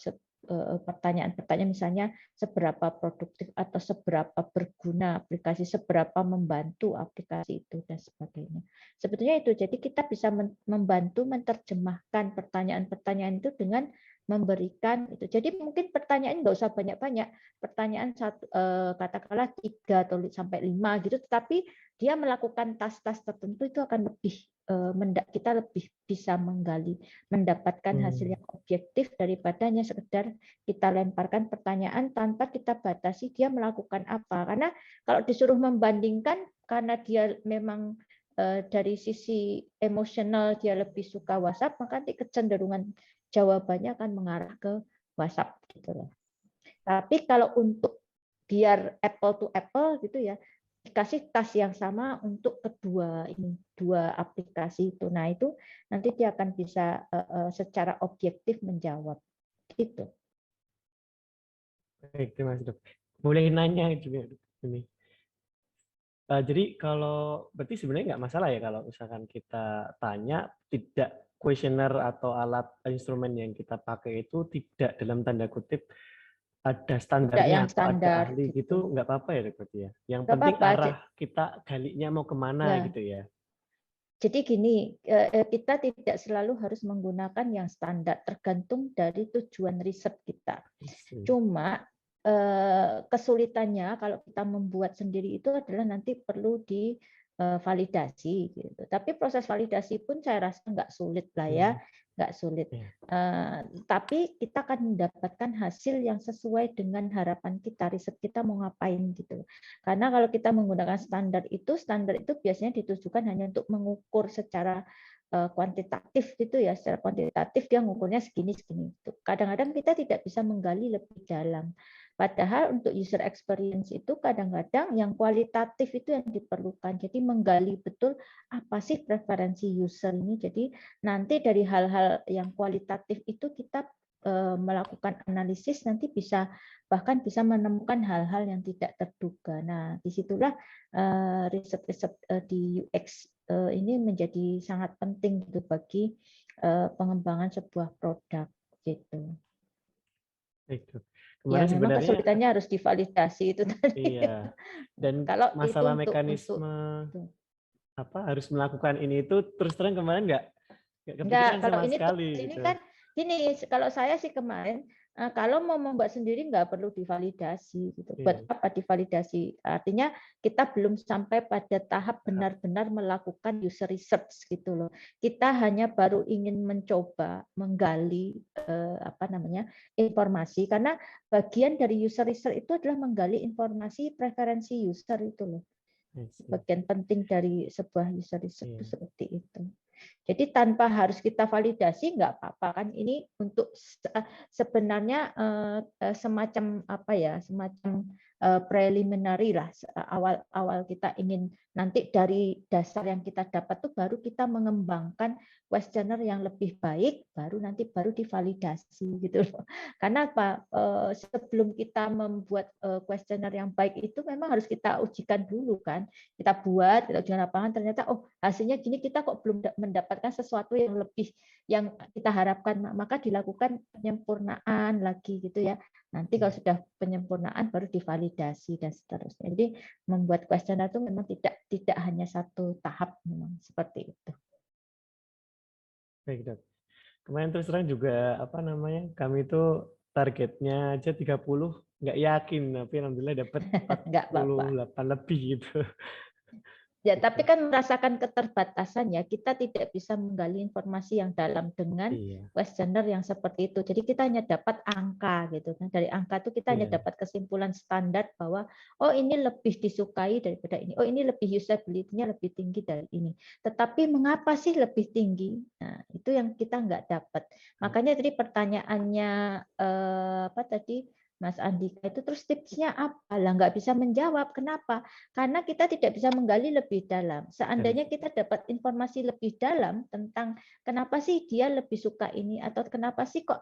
pertanyaan-pertanyaan misalnya seberapa produktif atau seberapa berguna aplikasi, seberapa membantu aplikasi itu dan sebagainya. Sebetulnya itu, jadi kita bisa membantu menerjemahkan pertanyaan-pertanyaan itu dengan memberikan itu. Jadi mungkin pertanyaan nggak usah banyak-banyak, pertanyaan katakanlah 3 atau sampai 5 gitu, tetapi dia melakukan tas-tas tertentu itu akan lebih kita lebih bisa mendapatkan hasil yang objektif daripada hanya sekedar kita lemparkan pertanyaan tanpa kita batasi dia melakukan apa. Karena kalau disuruh membandingkan, karena dia memang dari sisi emosional dia lebih suka WhatsApp, maka nanti kecenderungan jawabannya akan mengarah ke WhatsApp gitu loh. Tapi kalau untuk biar apple to apple gitu ya, dikasih task yang sama untuk dua aplikasi itu. Nah, itu nanti dia akan bisa secara objektif menjawab gitu. Baik, terima kasih, Dok. Boleh nanya juga ini. Jadi kalau berarti sebenarnya nggak masalah ya kalau misalkan kita tanya tidak kuesioner atau alat instrumen yang kita pakai itu tidak dalam tanda kutip ada standarnya yang atau standar ada ahli gitu, nggak apa-apa ya berarti ya. Yang penting arah kita galinya mau kemana gitu ya. Jadi gini, kita tidak selalu harus menggunakan yang standar, tergantung dari tujuan riset kita. Cuma kesulitannya kalau kita membuat sendiri itu adalah nanti perlu divalidasi gitu. Tapi proses validasi pun saya rasa nggak sulit lah ya, nggak sulit. Tapi kita akan mendapatkan hasil yang sesuai dengan harapan kita, riset kita mau ngapain gitu. Karena kalau kita menggunakan standar itu biasanya ditujukan hanya untuk mengukur secara kuantitatif gitu ya, secara kuantitatif dia mengukurnya segini. Kadang-kadang kita tidak bisa menggali lebih dalam. Padahal untuk user experience itu kadang-kadang yang kualitatif itu yang diperlukan. Jadi menggali betul apa sih preferensi user ini. Jadi nanti dari hal-hal yang kualitatif itu kita melakukan analisis nanti bahkan bisa menemukan hal-hal yang tidak terduga. Nah, disitulah riset-riset di UX ini menjadi sangat penting gitu bagi pengembangan sebuah produk gitu. Kemarin ya, memang kesulitannya harus divalidasi itu tadi. Iya. Dan kalau masalah itu mekanisme harus melakukan ini itu terus terang kemarin nggak kepikiran kalau sama ini sekali. Ini kan gini, kalau saya sih kemarin kalau mau membuat sendiri nggak perlu divalidasi gitu. Buat apa divalidasi? Artinya kita belum sampai pada tahap benar-benar melakukan user research gitu loh. Kita hanya baru ingin mencoba menggali informasi, karena bagian dari user research itu adalah menggali informasi preferensi user itu loh. Bagian penting dari sebuah user research itu seperti itu. Jadi tanpa harus kita validasi nggak apa-apa kan, ini untuk sebenarnya semacam preliminary lah, awal kita ingin nanti dari dasar yang kita dapat tuh baru kita mengembangkan kuesioner yang lebih baik, baru divalidasi gitu loh. Karena apa? Sebelum kita membuat kuesioner yang baik itu memang harus kita ujikan dulu kan. Kita ujikan lapangan, ternyata hasilnya gini, kita kok belum mendapatkan sesuatu yang lebih yang kita harapkan, maka dilakukan penyempurnaan lagi gitu ya. Nanti kalau sudah penyempurnaan baru divalidasi dan seterusnya. Jadi membuat kuesioner itu memang tidak hanya satu tahap, memang seperti itu. Baik, Dok. Kemarin terus terang juga kami itu targetnya aja 30, nggak yakin, tapi alhamdulillah dapat 48 lebih gitu. Ya, tapi kan merasakan keterbatasannya, kita tidak bisa menggali informasi yang dalam dengan kuesioner yang seperti itu. Jadi kita hanya dapat angka gitu kan. Dari angka itu kita hanya dapat kesimpulan standar bahwa ini lebih disukai daripada ini. Ini lebih usability-nya lebih tinggi dari ini. Tetapi mengapa sih lebih tinggi? Nah, itu yang kita nggak dapat. Makanya tadi pertanyaannya Mas Andika itu, terus tipsnya apa? Lah nggak bisa menjawab. Kenapa? Karena kita tidak bisa menggali lebih dalam. Seandainya kita dapat informasi lebih dalam tentang kenapa sih dia lebih suka ini, atau kenapa sih kok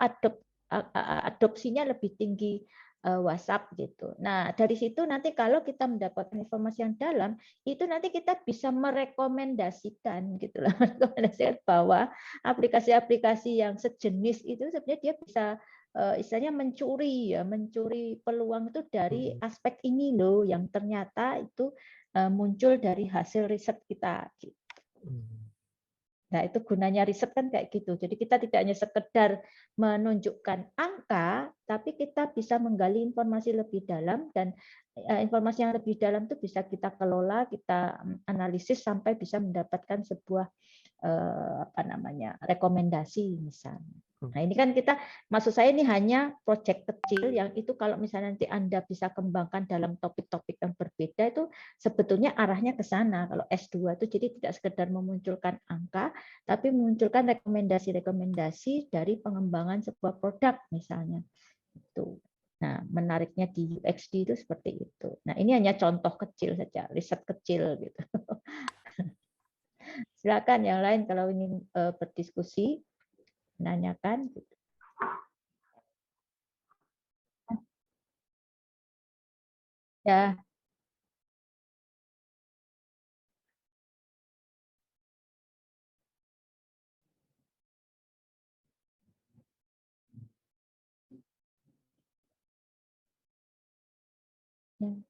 adopsinya lebih tinggi WhatsApp gitu. Nah, dari situ nanti kalau kita mendapatkan informasi yang dalam, itu nanti kita bisa merekomendasikan gitu lah, merekomendasikan bahwa aplikasi-aplikasi yang sejenis itu sebenarnya dia bisa istilahnya mencuri peluang itu dari aspek ini loh, yang ternyata itu muncul dari hasil riset kita. Nah, itu gunanya riset kan kayak gitu. Jadi kita tidak hanya sekedar menunjukkan angka, tapi kita bisa menggali informasi lebih dalam, dan informasi yang lebih dalam itu bisa kita kelola, kita analisis sampai bisa mendapatkan sebuah apa namanya, rekomendasi misalnya. Nah ini kan kita, maksud saya ini hanya proyek kecil yang itu kalau misalnya nanti Anda bisa kembangkan dalam topik-topik yang berbeda itu sebetulnya arahnya ke sana. Kalau S2 itu jadi tidak sekedar memunculkan angka, tapi memunculkan rekomendasi-rekomendasi dari pengembangan sebuah produk misalnya. Itu. Nah menariknya di UXD itu seperti itu. Nah ini hanya contoh kecil saja, riset kecil gitu. Silakan yang lain kalau ingin berdiskusi, menanyakan. Ya, ya,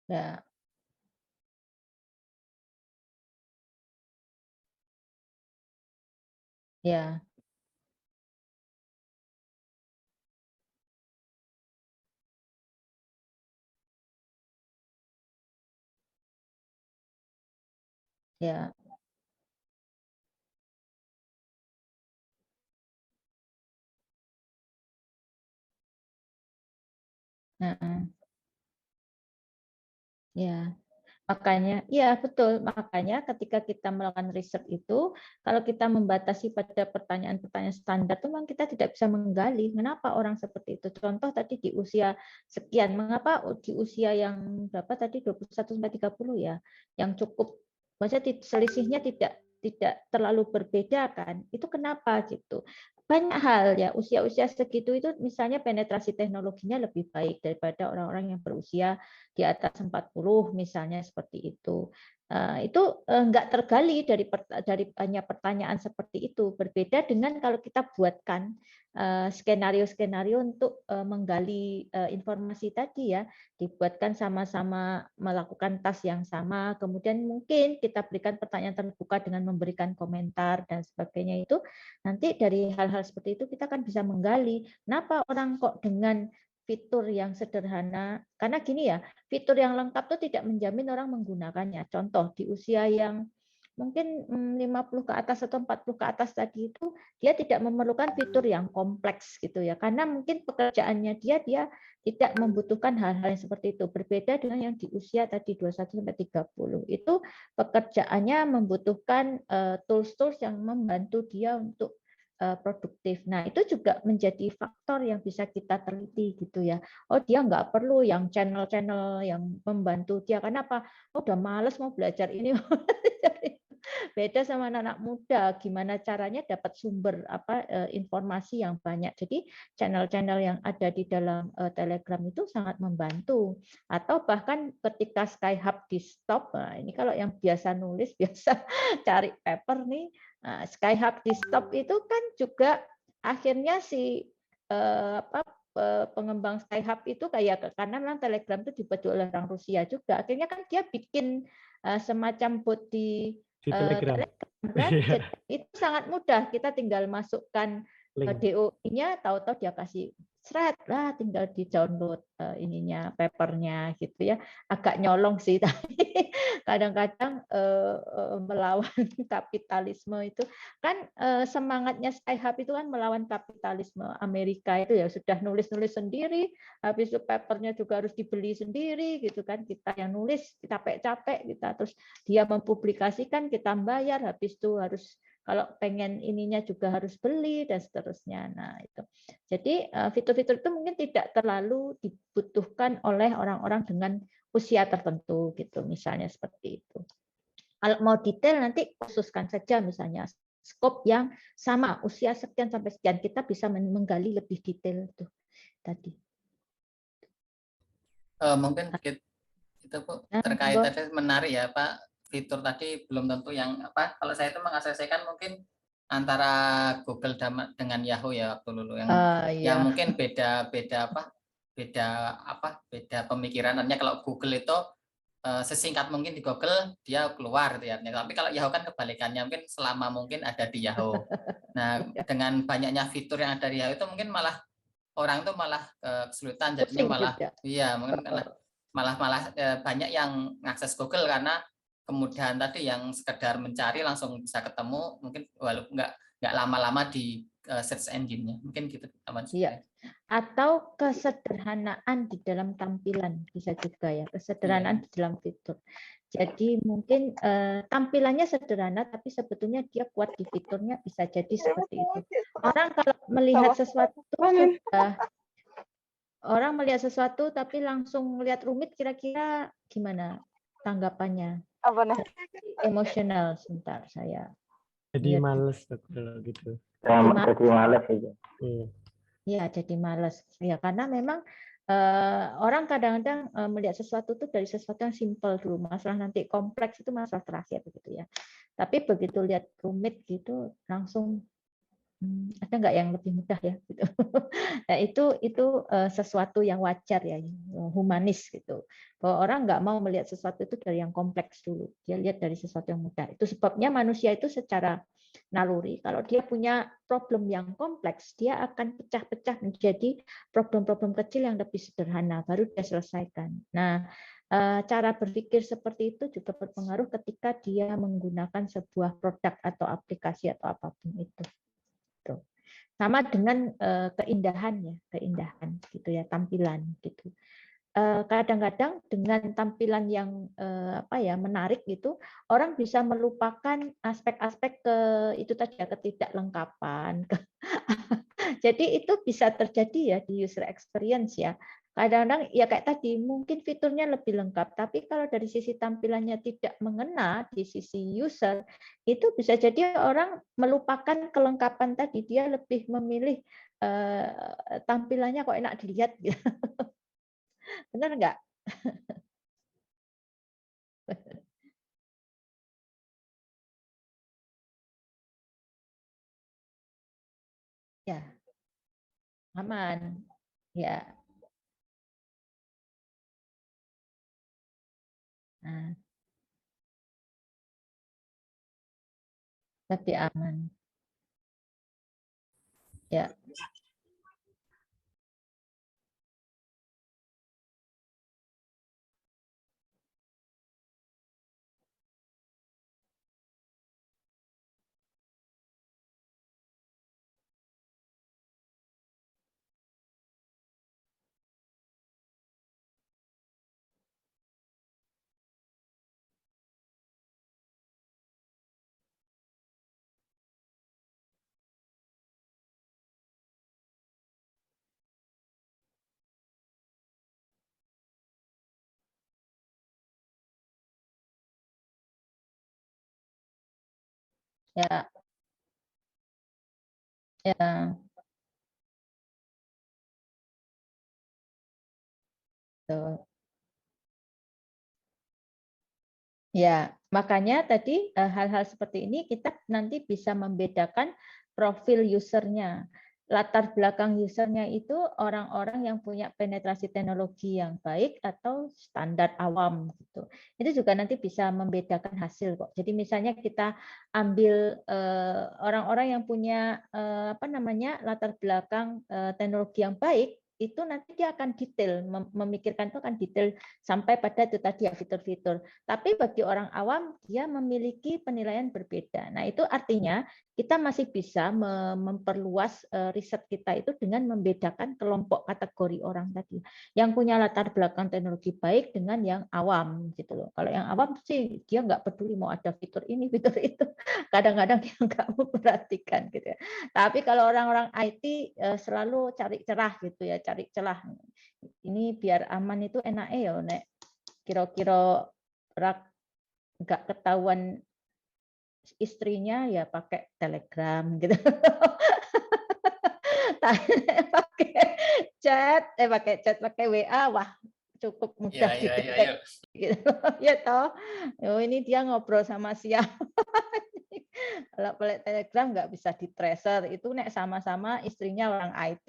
ya, ya, ya. Nah, ya. Makanya, ya betul. Makanya ketika kita melakukan riset itu, kalau kita membatasi pada pertanyaan-pertanyaan standar, itu memang kita tidak bisa menggali mengapa orang seperti itu. Contoh tadi di usia sekian, mengapa di usia yang berapa tadi 21 sampai 30 ya, yang cukup, maksudnya selisihnya tidak terlalu berbeda kan? Itu kenapa gitu? Banyak hal ya, usia-usia segitu itu misalnya penetrasi teknologinya lebih baik daripada orang-orang yang berusia di atas 40 misalnya seperti itu. Itu enggak tergali dari banyak pertanyaan seperti itu. Berbeda dengan kalau kita buatkan skenario-skenario untuk menggali informasi tadi ya, dibuatkan sama-sama melakukan tas yang sama, kemudian mungkin kita berikan pertanyaan terbuka dengan memberikan komentar dan sebagainya itu, nanti dari hal-hal seperti itu kita kan bisa menggali kenapa orang kok dengan fitur yang sederhana, karena gini ya, fitur yang lengkap itu tidak menjamin orang menggunakannya. Contoh di usia yang mungkin 50 ke atas atau 40 ke atas tadi itu dia tidak memerlukan fitur yang kompleks gitu ya, karena mungkin pekerjaannya dia tidak membutuhkan hal-hal yang seperti itu. Berbeda dengan yang di usia tadi 21 sampai 30 itu pekerjaannya membutuhkan tools-tools yang membantu dia untuk produktif. Nah, itu juga menjadi faktor yang bisa kita teliti gitu ya. Oh, dia nggak perlu yang channel-channel yang membantu dia. Karena apa? Oh, udah males mau belajar ini. Beda sama anak-anak muda, gimana caranya dapat sumber informasi yang banyak. Jadi channel-channel yang ada di dalam Telegram itu sangat membantu. Atau bahkan ketika Skyhub di stop, nah ini kalau yang biasa nulis, biasa cari paper nih, Skyhub di stop itu kan juga akhirnya si pengembang Skyhub itu kayak, karena memang Telegram itu dibuat oleh orang Rusia juga, akhirnya kan dia bikin semacam bot di Telegram. Kan? Jadi itu sangat mudah, kita tinggal masukkan DOI-nya, tahu-tahu dia kasih thread lah, tinggal di-download ininya, papernya gitu ya. Agak nyolong sih, tapi kadang-kadang melawan kapitalisme itu kan semangatnya Skyhub itu kan melawan kapitalisme Amerika itu ya, sudah nulis-nulis sendiri, habis itu papernya juga harus dibeli sendiri gitu kan, kita yang nulis capek-capek kita, terus dia mempublikasikan kita bayar, habis itu harus kalau pengen ininya juga harus beli dan seterusnya. Nah, itu. Jadi fitur-fitur itu mungkin tidak terlalu dibutuhkan oleh orang-orang dengan usia tertentu gitu, misalnya seperti itu. Kalau mau detail nanti khususkan saja misalnya skop yang sama usia sekian sampai sekian, kita bisa menggali lebih detail itu tadi. Mungkin kita terkait tadi menarik ya Pak fitur tadi belum tentu yang apa. Kalau saya itu mengasosiasikan mungkin antara Google dengan Yahoo ya waktu dulu yang Iya. mungkin beda pemikiran. Artinya kalau Google itu sesingkat mungkin di Google dia keluar ya. Tapi kalau Yahoo kan kebalikannya, mungkin selama mungkin ada di Yahoo. Nah, dengan banyaknya fitur yang ada di Yahoo itu mungkin malah orang itu malah kesulitan, jadinya malah iya mungkin malah banyak yang ngakses Google karena kemudian tadi yang sekedar mencari langsung bisa ketemu, mungkin walaupun nggak lama-lama di search engine-nya, mungkin gitu. Iya. Atau kesederhanaan di dalam tampilan bisa juga ya, kesederhanaan di dalam fitur. Jadi mungkin tampilannya sederhana tapi sebetulnya dia kuat di fiturnya, bisa jadi seperti itu. Orang kalau melihat sesuatu tapi langsung melihat rumit, kira-kira gimana tanggapannya? Emosional sebentar saya. Jadi males kalau gitu. Jadi males aja. Ya, jadi males. Ya, karena memang orang kadang-kadang melihat sesuatu itu dari sesuatu yang simpel dulu, masalah nanti kompleks itu masalah terakhir begitu ya. Tapi begitu lihat rumit gitu langsung ada nggak yang lebih mudah ya gitu. Nah, itu sesuatu yang wajar ya, humanis gitu. Bahwa orang nggak mau melihat sesuatu itu dari yang kompleks dulu. Dia lihat dari sesuatu yang mudah. Itu sebabnya manusia itu secara naluri, kalau dia punya problem yang kompleks, dia akan pecah-pecah menjadi problem-problem kecil yang lebih sederhana, baru dia selesaikan. Nah, cara berpikir seperti itu juga berpengaruh ketika dia menggunakan sebuah produk atau aplikasi atau apapun itu. Sama dengan keindahan gitu ya, tampilan gitu. Kadang-kadang dengan tampilan yang menarik gitu, orang bisa melupakan aspek-aspek itu tadi ya, ketidaklengkapan. Jadi itu bisa terjadi ya di user experience ya. Kadang-kadang ya kayak tadi mungkin fiturnya lebih lengkap, tapi kalau dari sisi tampilannya tidak mengena di sisi user, itu bisa jadi orang melupakan kelengkapan tadi, dia lebih memilih tampilannya kok enak dilihat gitu. Benar nggak? Ya, aman. Ya. Nah, lebih aman. Ya. Ya. Ya. Tuh. Ya, makanya tadi hal-hal seperti ini kita nanti bisa membedakan profil usernya. Latar belakang usernya itu orang-orang yang punya penetrasi teknologi yang baik atau standar awam gitu. Itu juga nanti bisa membedakan hasil kok. Jadi misalnya kita ambil orang-orang yang punya latar belakang teknologi yang baik, itu nanti dia akan detail, memikirkan itu akan detail sampai pada itu tadi ya fitur-fitur. Tapi bagi orang awam dia memiliki penilaian berbeda. Nah, itu artinya kita masih bisa memperluas riset kita itu dengan membedakan kelompok kategori orang tadi. Yang punya latar belakang teknologi baik dengan yang awam gitu loh. Kalau yang awam sih dia nggak peduli mau ada fitur ini, fitur itu. Kadang-kadang dia nggak memperhatikan gitu ya. Tapi kalau orang-orang IT selalu cari cerah gitu ya, cari celah. Ini biar aman itu enaknya ya, Nek. Kira-kira nggak ketahuan istrinya ya pakai Telegram gitu. pakai chat, pakai WA, wah cukup mudah Ya, didetek gitu. Ya toh. Oh, ini dia ngobrol sama siapa. Kalau pakai Telegram nggak bisa di tracer, itu nek sama-sama istrinya orang IT,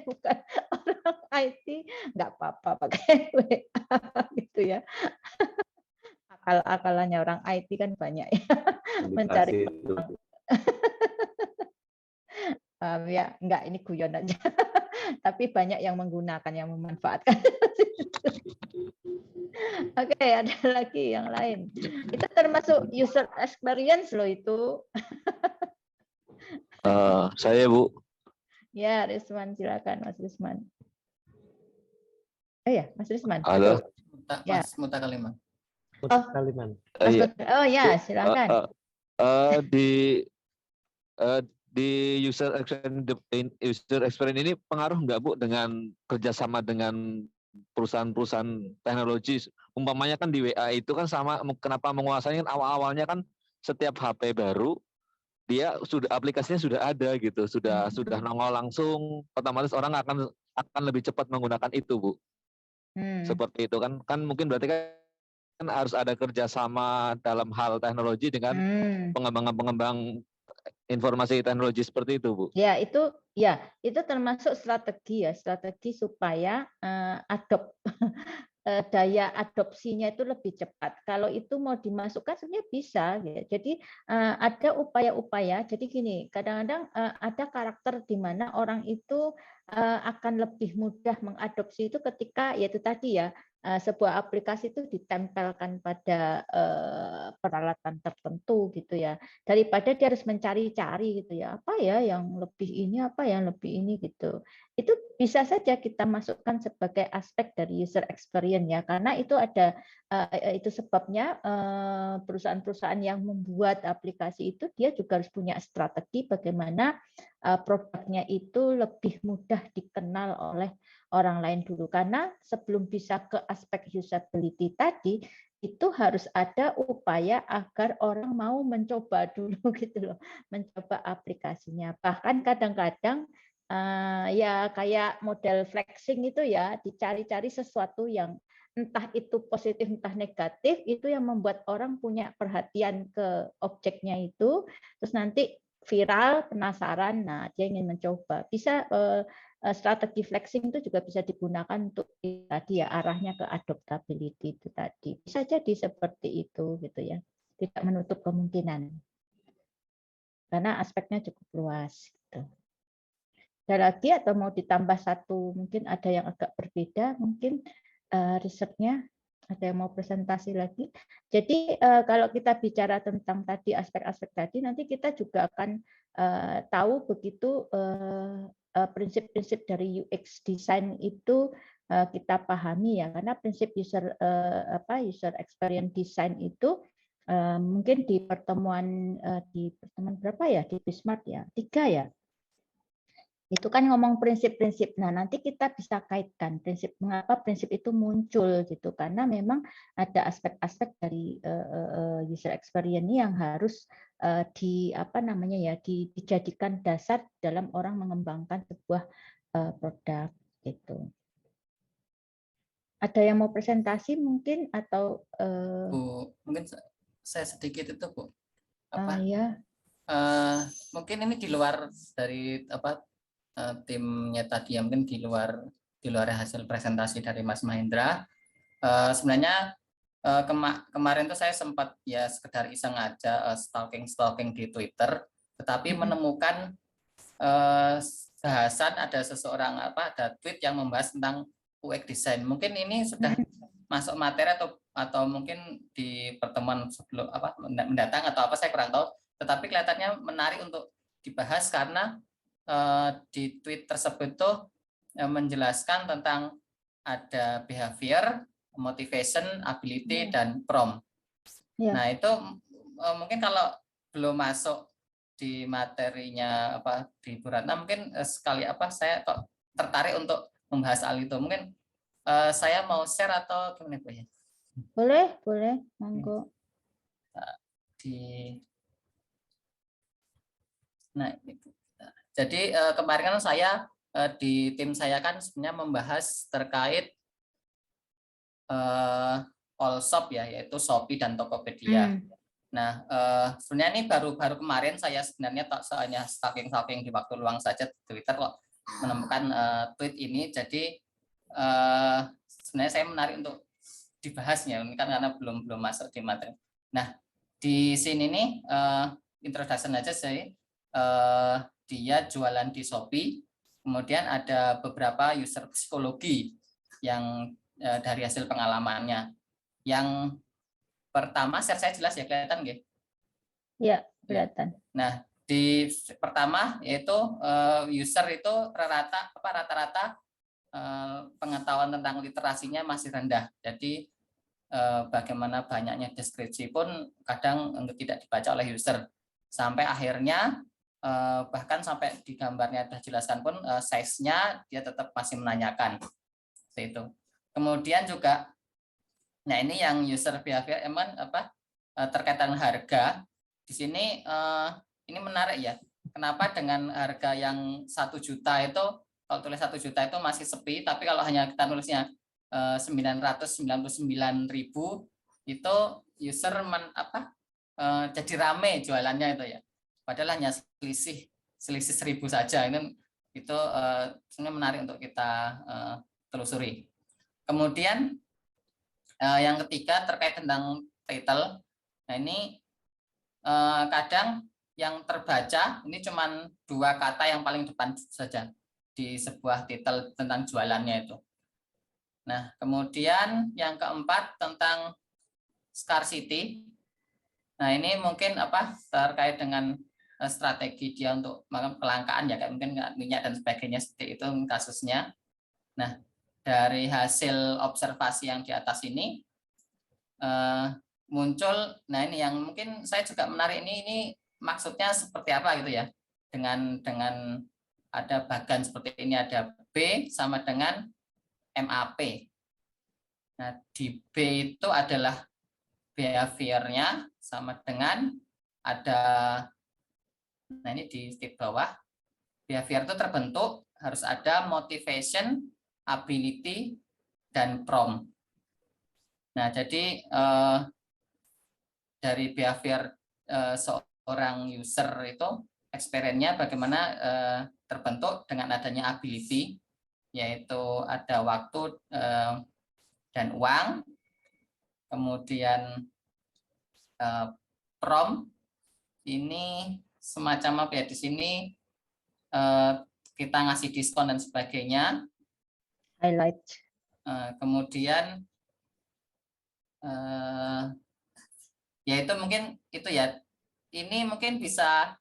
bukan orang IT nggak apa-apa pakai WA gitu ya. Akal-akalannya orang IT kan banyak ya mencari ya enggak, ini guyon aja. Tapi banyak yang menggunakan, yang memanfaatkan. Oke, ada lagi yang lain. Itu termasuk user experience loh itu. Saya Bu. Ya, Risman, silakan Mas Risman. Oh ya, Mas Risman. Halo. Ya. Mas Muta Kaliman. Kaliman. Oh ya, silakan. Di user experience ini pengaruh nggak Bu dengan kerjasama dengan perusahaan-perusahaan teknologi? Umpamanya kan di WA itu kan sama, kenapa menguasai kan awal-awalnya kan setiap HP baru dia sudah aplikasinya sudah ada gitu, sudah nongol langsung, otomatis orang akan lebih cepat menggunakan itu Bu. Seperti itu kan mungkin berarti kan harus ada kerjasama dalam hal teknologi dengan pengembang informasi teknologi seperti itu Bu. Ya, itu termasuk strategi supaya daya adopsinya itu lebih cepat. Kalau itu mau dimasukkan sebenarnya bisa ya. Jadi ada upaya-upaya. Jadi gini, kadang-kadang ada karakter di mana orang itu akan lebih mudah mengadopsi itu ketika yaitu tadi ya, sebuah aplikasi itu ditempelkan pada peralatan tertentu gitu ya, daripada dia harus mencari-cari gitu ya, apa ya yang lebih ini, apa yang lebih ini gitu. Itu bisa saja kita masukkan sebagai aspek dari user experience ya, karena itu ada itu sebabnya perusahaan-perusahaan yang membuat aplikasi itu dia juga harus punya strategi bagaimana produknya itu lebih mudah dikenal oleh orang lain dulu, karena sebelum bisa ke aspek usability tadi itu harus ada upaya agar orang mau mencoba dulu gitu loh, mencoba aplikasinya. Bahkan kadang-kadang ya kayak model flexing itu ya, dicari-cari sesuatu yang entah itu positif entah negatif, itu yang membuat orang punya perhatian ke objeknya itu, terus nanti viral, penasaran, nah dia ingin mencoba. Bisa strategi flexing itu juga bisa digunakan untuk tadi ya, arahnya ke adaptability itu tadi. Bisa jadi seperti itu gitu ya. Tidak menutup kemungkinan. Karena aspeknya cukup luas gitu. Ada lagi atau mau ditambah satu, mungkin ada yang agak berbeda, mungkin risetnya ada yang mau presentasi lagi. Jadi kalau kita bicara tentang tadi aspek-aspek tadi, nanti kita juga akan tahu begitu prinsip-prinsip dari UX design itu kita pahami ya, karena prinsip user experience design itu mungkin di pertemuan berapa ya, di Bismart ya, 3 ya. Itu kan ngomong prinsip-prinsip. Nah, nanti kita bisa kaitkan prinsip, mengapa prinsip itu muncul gitu, karena memang ada aspek-aspek dari user experience ini yang harus dijadikan dasar dalam orang mengembangkan sebuah produk gitu. Ada yang mau presentasi mungkin atau Bu, mungkin saya sedikit itu Bu. Ya. Mungkin ini di luar dari timnya tadi ya, mungkin di luar hasil presentasi dari Mas Mahendra. Sebenarnya kemarin tuh saya sempat ya sekedar iseng aja stalking di Twitter, tetapi menemukan bahasan ada seseorang ada tweet yang membahas tentang UX design. Mungkin ini sudah masuk materi atau mungkin di pertemuan sebelum mendatang atau saya kurang tahu, tetapi kelihatannya menarik untuk dibahas karena di tweet tersebut tuh menjelaskan tentang ada behavior, motivation, ability, dan prompt. Nah itu mungkin kalau belum masuk di materinya di Bu Ratna, mungkin sekali saya kok tertarik untuk membahas hal itu. Mungkin saya mau share atau gimana Bu ya? Boleh, monggo. Nah itu. Jadi kemarin kan saya di tim saya kan sebenarnya membahas terkait all shop ya, yaitu Shopee dan Tokopedia. Nah, sebenarnya ini baru kemarin saya sebenarnya soalnya stalking di waktu luang saja di Twitter kok menemukan tweet ini. Jadi sebenarnya saya menarik untuk dibahasnya, ini kan karena belum masuk di materi. Nah, di sini nih introduction aja saya. Dia jualan di Shopee, kemudian ada beberapa user psikologi yang dari hasil pengalamannya. Yang pertama, share saya jelas ya, kelihatan nggih? Ya, kelihatan. Nah, di pertama yaitu user itu rata-rata pengetahuan tentang literasinya masih rendah. Jadi bagaimana banyaknya deskripsi pun kadang tidak dibaca oleh user. Sampai akhirnya bahkan sampai di gambarnya sudah jelaskan pun size-nya dia tetap masih menanyakan. Seperti itu. Kemudian juga, nah ini yang user behavior terkait dengan harga. Di sini ini menarik ya. Kenapa dengan harga yang 1 juta itu, kalau tulis 1 juta itu masih sepi, tapi kalau hanya kita nulisnya 999.000 itu user jadi rame jualannya itu ya. Padahal hanya selisih 1.000 saja. Itu sebenarnya menarik untuk kita telusuri. Kemudian yang ketiga terkait tentang title. Nah ini kadang yang terbaca ini cuma 2 kata yang paling depan saja di sebuah title tentang jualannya itu. Nah, kemudian yang keempat tentang scarcity. Nah, ini mungkin terkait dengan strategi dia untuk kelangkaan ya, kayak mungkin minyak dan sebagainya seperti itu kasusnya. Nah, dari hasil observasi yang di atas ini muncul, nah ini yang mungkin saya juga menarik ini maksudnya seperti apa gitu ya, dengan ada bagan seperti ini, ada B sama dengan MAP. Nah, di B itu adalah behaviornya sama dengan ada, nah ini di titik bawah, behavior itu terbentuk harus ada motivation, ability, dan prompt. Nah, jadi dari behavior seorang user itu experience-nya bagaimana terbentuk dengan adanya ability, yaitu ada waktu dan uang, kemudian prompt ini semacam apa ya, di sini kita ngasih diskon dan sebagainya, highlight, kemudian yaitu mungkin itu ya, ini mungkin bisa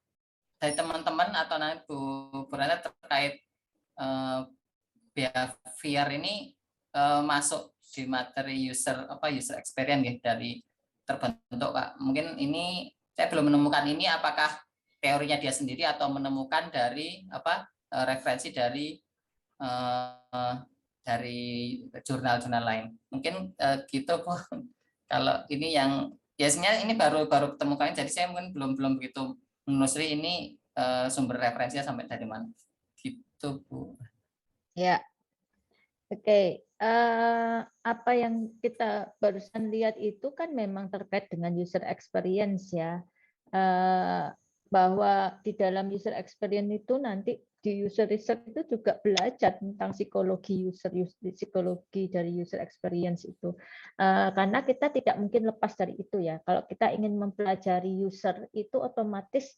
dari teman-teman atau nanti Bu Rana terkait behavior ini masuk di materi user experience ya, dari terbentuk Pak. Mungkin ini saya belum menemukan ini apakah teorinya dia sendiri atau menemukan dari referensi dari jurnal-jurnal lain. Mungkin gitu Bu. Kalau ini yang biasanya ini baru ketemukan, jadi saya mungkin belum begitu menelusuri ini sumber referensinya sampai dari mana. Gitu Bu. Ya. Oke. Apa yang kita barusan lihat itu kan memang terkait dengan user experience ya, bahwa di dalam user experience itu nanti di user research itu juga belajar tentang psikologi psikologi dari user experience itu, karena kita tidak mungkin lepas dari itu ya. Kalau kita ingin mempelajari user itu otomatis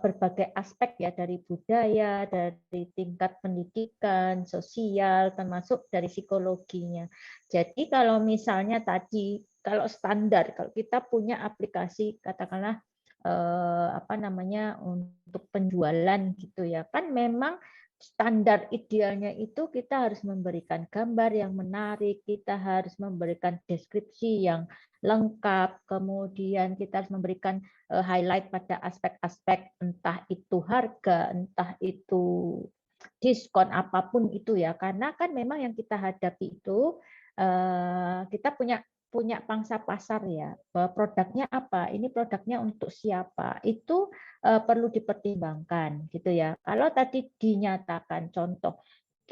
berbagai aspek ya, dari budaya, dari tingkat pendidikan, sosial, termasuk dari psikologinya. Jadi kalau misalnya tadi, kalau standar, kalau kita punya aplikasi katakanlah untuk penjualan gitu ya, kan memang standar idealnya itu kita harus memberikan gambar yang menarik, kita harus memberikan deskripsi yang lengkap, kemudian kita harus memberikan highlight pada aspek-aspek entah itu harga, entah itu diskon, apapun itu ya, karena kan memang yang kita hadapi itu kita punya pangsa pasar ya, bahwa produknya apa, ini produknya untuk siapa, itu perlu dipertimbangkan gitu ya. Kalau tadi dinyatakan contoh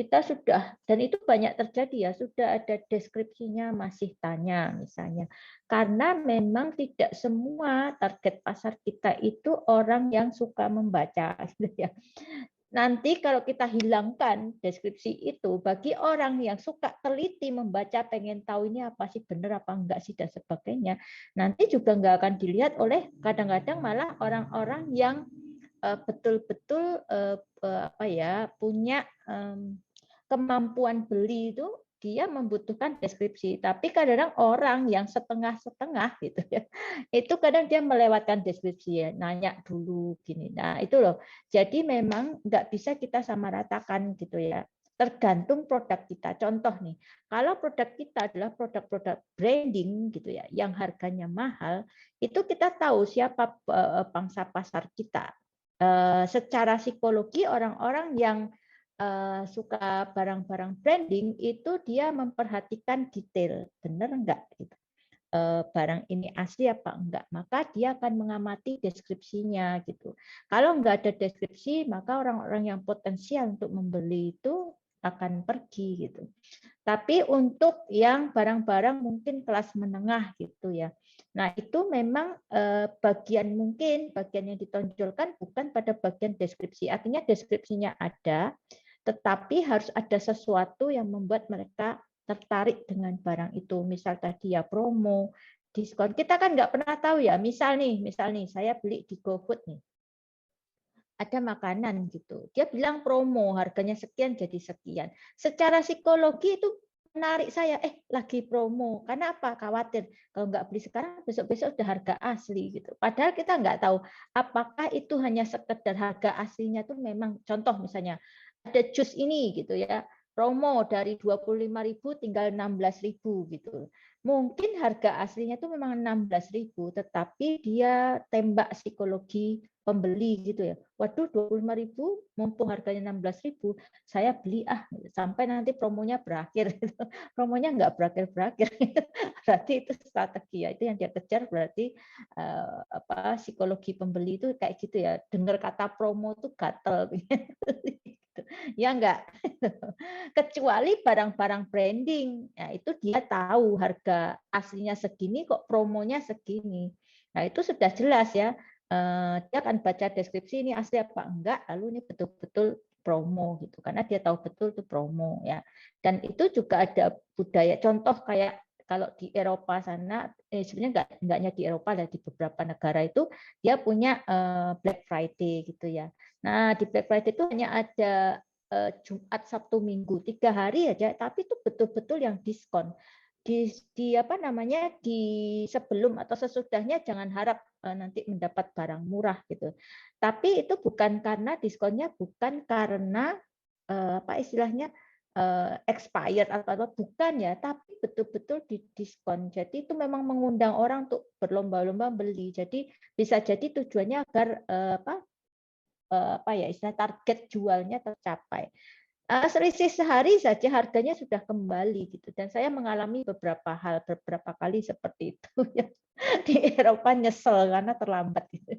kita sudah, dan itu banyak terjadi ya, sudah ada deskripsinya masih tanya misalnya. Karena memang tidak semua target pasar kita itu orang yang suka membaca. Gitu ya. Nanti kalau kita hilangkan deskripsi itu, bagi orang yang suka teliti membaca, pengen tahu ini apa sih, benar apa enggak sih, dan sebagainya, nanti juga nggak akan dilihat oleh, kadang-kadang malah orang-orang yang betul-betul apa ya, punya kemampuan beli itu, dia membutuhkan deskripsi. Tapi kadang-kadang orang yang setengah-setengah gitu ya, itu kadang dia melewatkan deskripsi ya, nanya dulu gini. Nah itu loh. Jadi memang nggak bisa kita samaratakan gitu ya. Tergantung produk kita. Contoh nih, kalau produk kita adalah produk-produk branding gitu ya, yang harganya mahal, itu kita tahu siapa pangsa pasar kita. Secara psikologi orang-orang yang suka barang-barang branding itu dia memperhatikan detail, benar enggak gitu. Barang ini asli apa enggak, maka dia akan mengamati deskripsinya gitu. Kalau enggak ada deskripsi, maka orang-orang yang potensial untuk membeli itu akan pergi gitu. Tapi untuk yang barang-barang mungkin kelas menengah gitu ya. Nah, itu memang bagian yang ditonjolkan bukan pada bagian deskripsi. Artinya deskripsinya ada, tetapi harus ada sesuatu yang membuat mereka tertarik dengan barang itu. Misal tadi ya promo, diskon. Kita kan nggak pernah tahu ya. Misal nih saya beli di GoFood nih. Ada makanan gitu. Dia bilang promo, harganya sekian jadi sekian. Secara psikologi itu menarik saya, lagi promo. Karena apa? Khawatir kalau nggak beli sekarang, besok-besok udah harga asli gitu. Padahal kita nggak tahu apakah itu hanya sekedar harga aslinya tuh memang, contoh misalnya ada jus ini gitu ya, promo dari 25.000 tinggal 16.000 gitu. Mungkin harga aslinya itu memang 16.000, tetapi dia tembak psikologi pembeli gitu ya. Waduh, 25.000 mumpung harganya 16.000, saya beli sampai nanti promonya berakhir. Promonya nggak berakhir-berakhir. Berarti itu strategi ya, itu yang dia kejar, berarti psikologi pembeli itu kayak gitu ya. Dengar kata promo tuh gatel. Ya enggak. Kecuali barang-barang branding, ya itu dia tahu harga aslinya segini kok promonya segini. Nah itu sudah jelas ya, dia akan baca deskripsi ini asli apa enggak, lalu ini betul-betul promo gitu, karena dia tahu betul itu promo ya. Dan itu juga ada budaya, contoh kayak kalau di Eropa sana, sebenarnya enggaknya di Eropa, di beberapa negara itu dia punya Black Friday gitu ya. Nah di Black Friday itu hanya ada Jumat, Sabtu, Minggu, 3 hari aja, tapi itu betul-betul yang diskon. Di sebelum atau sesudahnya jangan harap nanti mendapat barang murah gitu. Tapi itu bukan karena diskonnya, bukan karena istilahnya expired atau bukan ya, tapi betul-betul di diskon. Jadi itu memang mengundang orang untuk berlomba-lomba beli. Jadi bisa jadi tujuannya agar istilah target jualnya tercapai. Selisih sehari saja harganya sudah kembali gitu, dan saya mengalami beberapa kali seperti itu ya. Di Eropa nyesel karena terlambat gitu.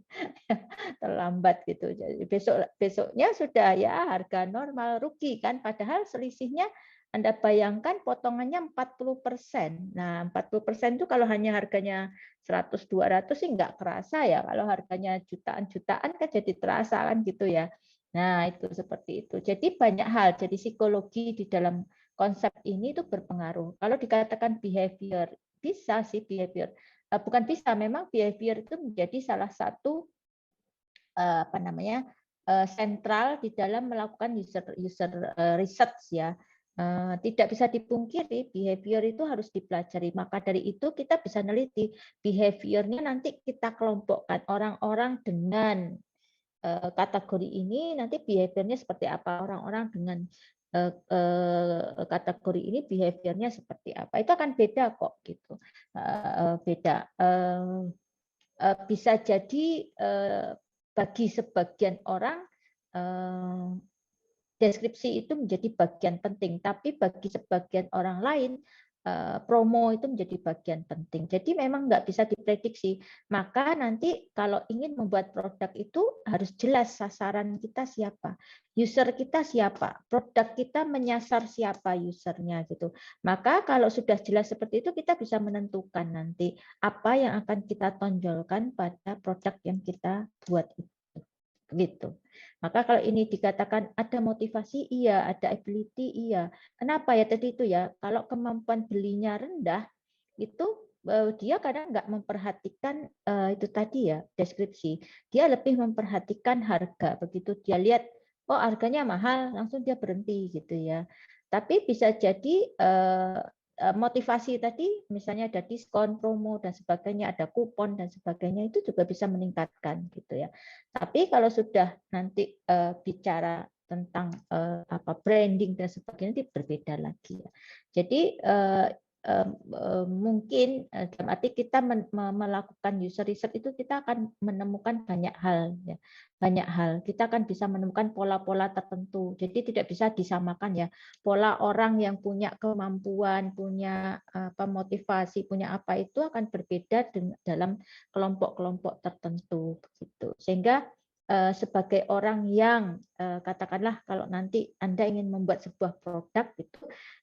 Terlambat gitu. Jadi besoknya sudah ya harga normal, rugi kan, padahal selisihnya Anda bayangkan potongannya 40%. Nah, 40% itu kalau hanya harganya 100-200 sih nggak kerasa ya. Kalau harganya jutaan-jutaan kan jadi terasa kan gitu ya. Nah, itu seperti itu. Jadi banyak hal, jadi psikologi di dalam konsep ini itu berpengaruh. Kalau dikatakan behavior, bisa sih behavior. Bukan bisa, memang behavior itu menjadi salah satu sentral di dalam melakukan user research ya. Tidak bisa dipungkiri behavior itu harus dipelajari. Maka dari itu kita bisa neliti behaviornya, nanti kita kelompokkan orang-orang dengan kategori ini nanti behaviornya seperti apa, orang-orang dengan kategori ini behaviornya seperti apa, itu akan beda kok gitu. Beda. Bisa jadi bagi sebagian orang deskripsi itu menjadi bagian penting, tapi bagi sebagian orang lain promo itu menjadi bagian penting. Jadi memang nggak bisa diprediksi. Maka nanti kalau ingin membuat produk itu harus jelas sasaran kita siapa, user kita siapa, produk kita menyasar siapa usernya gitu. Maka kalau sudah jelas seperti itu, kita bisa menentukan nanti apa yang akan kita tonjolkan pada produk yang kita buat itu. Gitu. Maka kalau ini dikatakan ada motivasi, iya, ada ability, iya. Kenapa ya tadi itu ya? Kalau kemampuan belinya rendah, itu dia kadang nggak memperhatikan itu tadi ya deskripsi. Dia lebih memperhatikan harga. Begitu dia lihat, oh harganya mahal, langsung dia berhenti gitu ya. Tapi bisa jadi motivasi tadi, misalnya ada diskon, promo dan sebagainya, ada kupon dan sebagainya, itu juga bisa meningkatkan gitu ya. Tapi kalau sudah nanti bicara tentang apa branding dan sebagainya, itu berbeda lagi ya. Jadi mungkin dalam arti kita melakukan user research itu kita akan menemukan banyak hal ya. Banyak hal kita akan bisa menemukan pola-pola tertentu. Jadi tidak bisa disamakan ya pola orang yang punya kemampuan, punya apa motivasi, punya apa itu akan berbeda dalam kelompok-kelompok tertentu begitu. Sehingga sebagai orang yang katakanlah kalau nanti Anda ingin membuat sebuah produk itu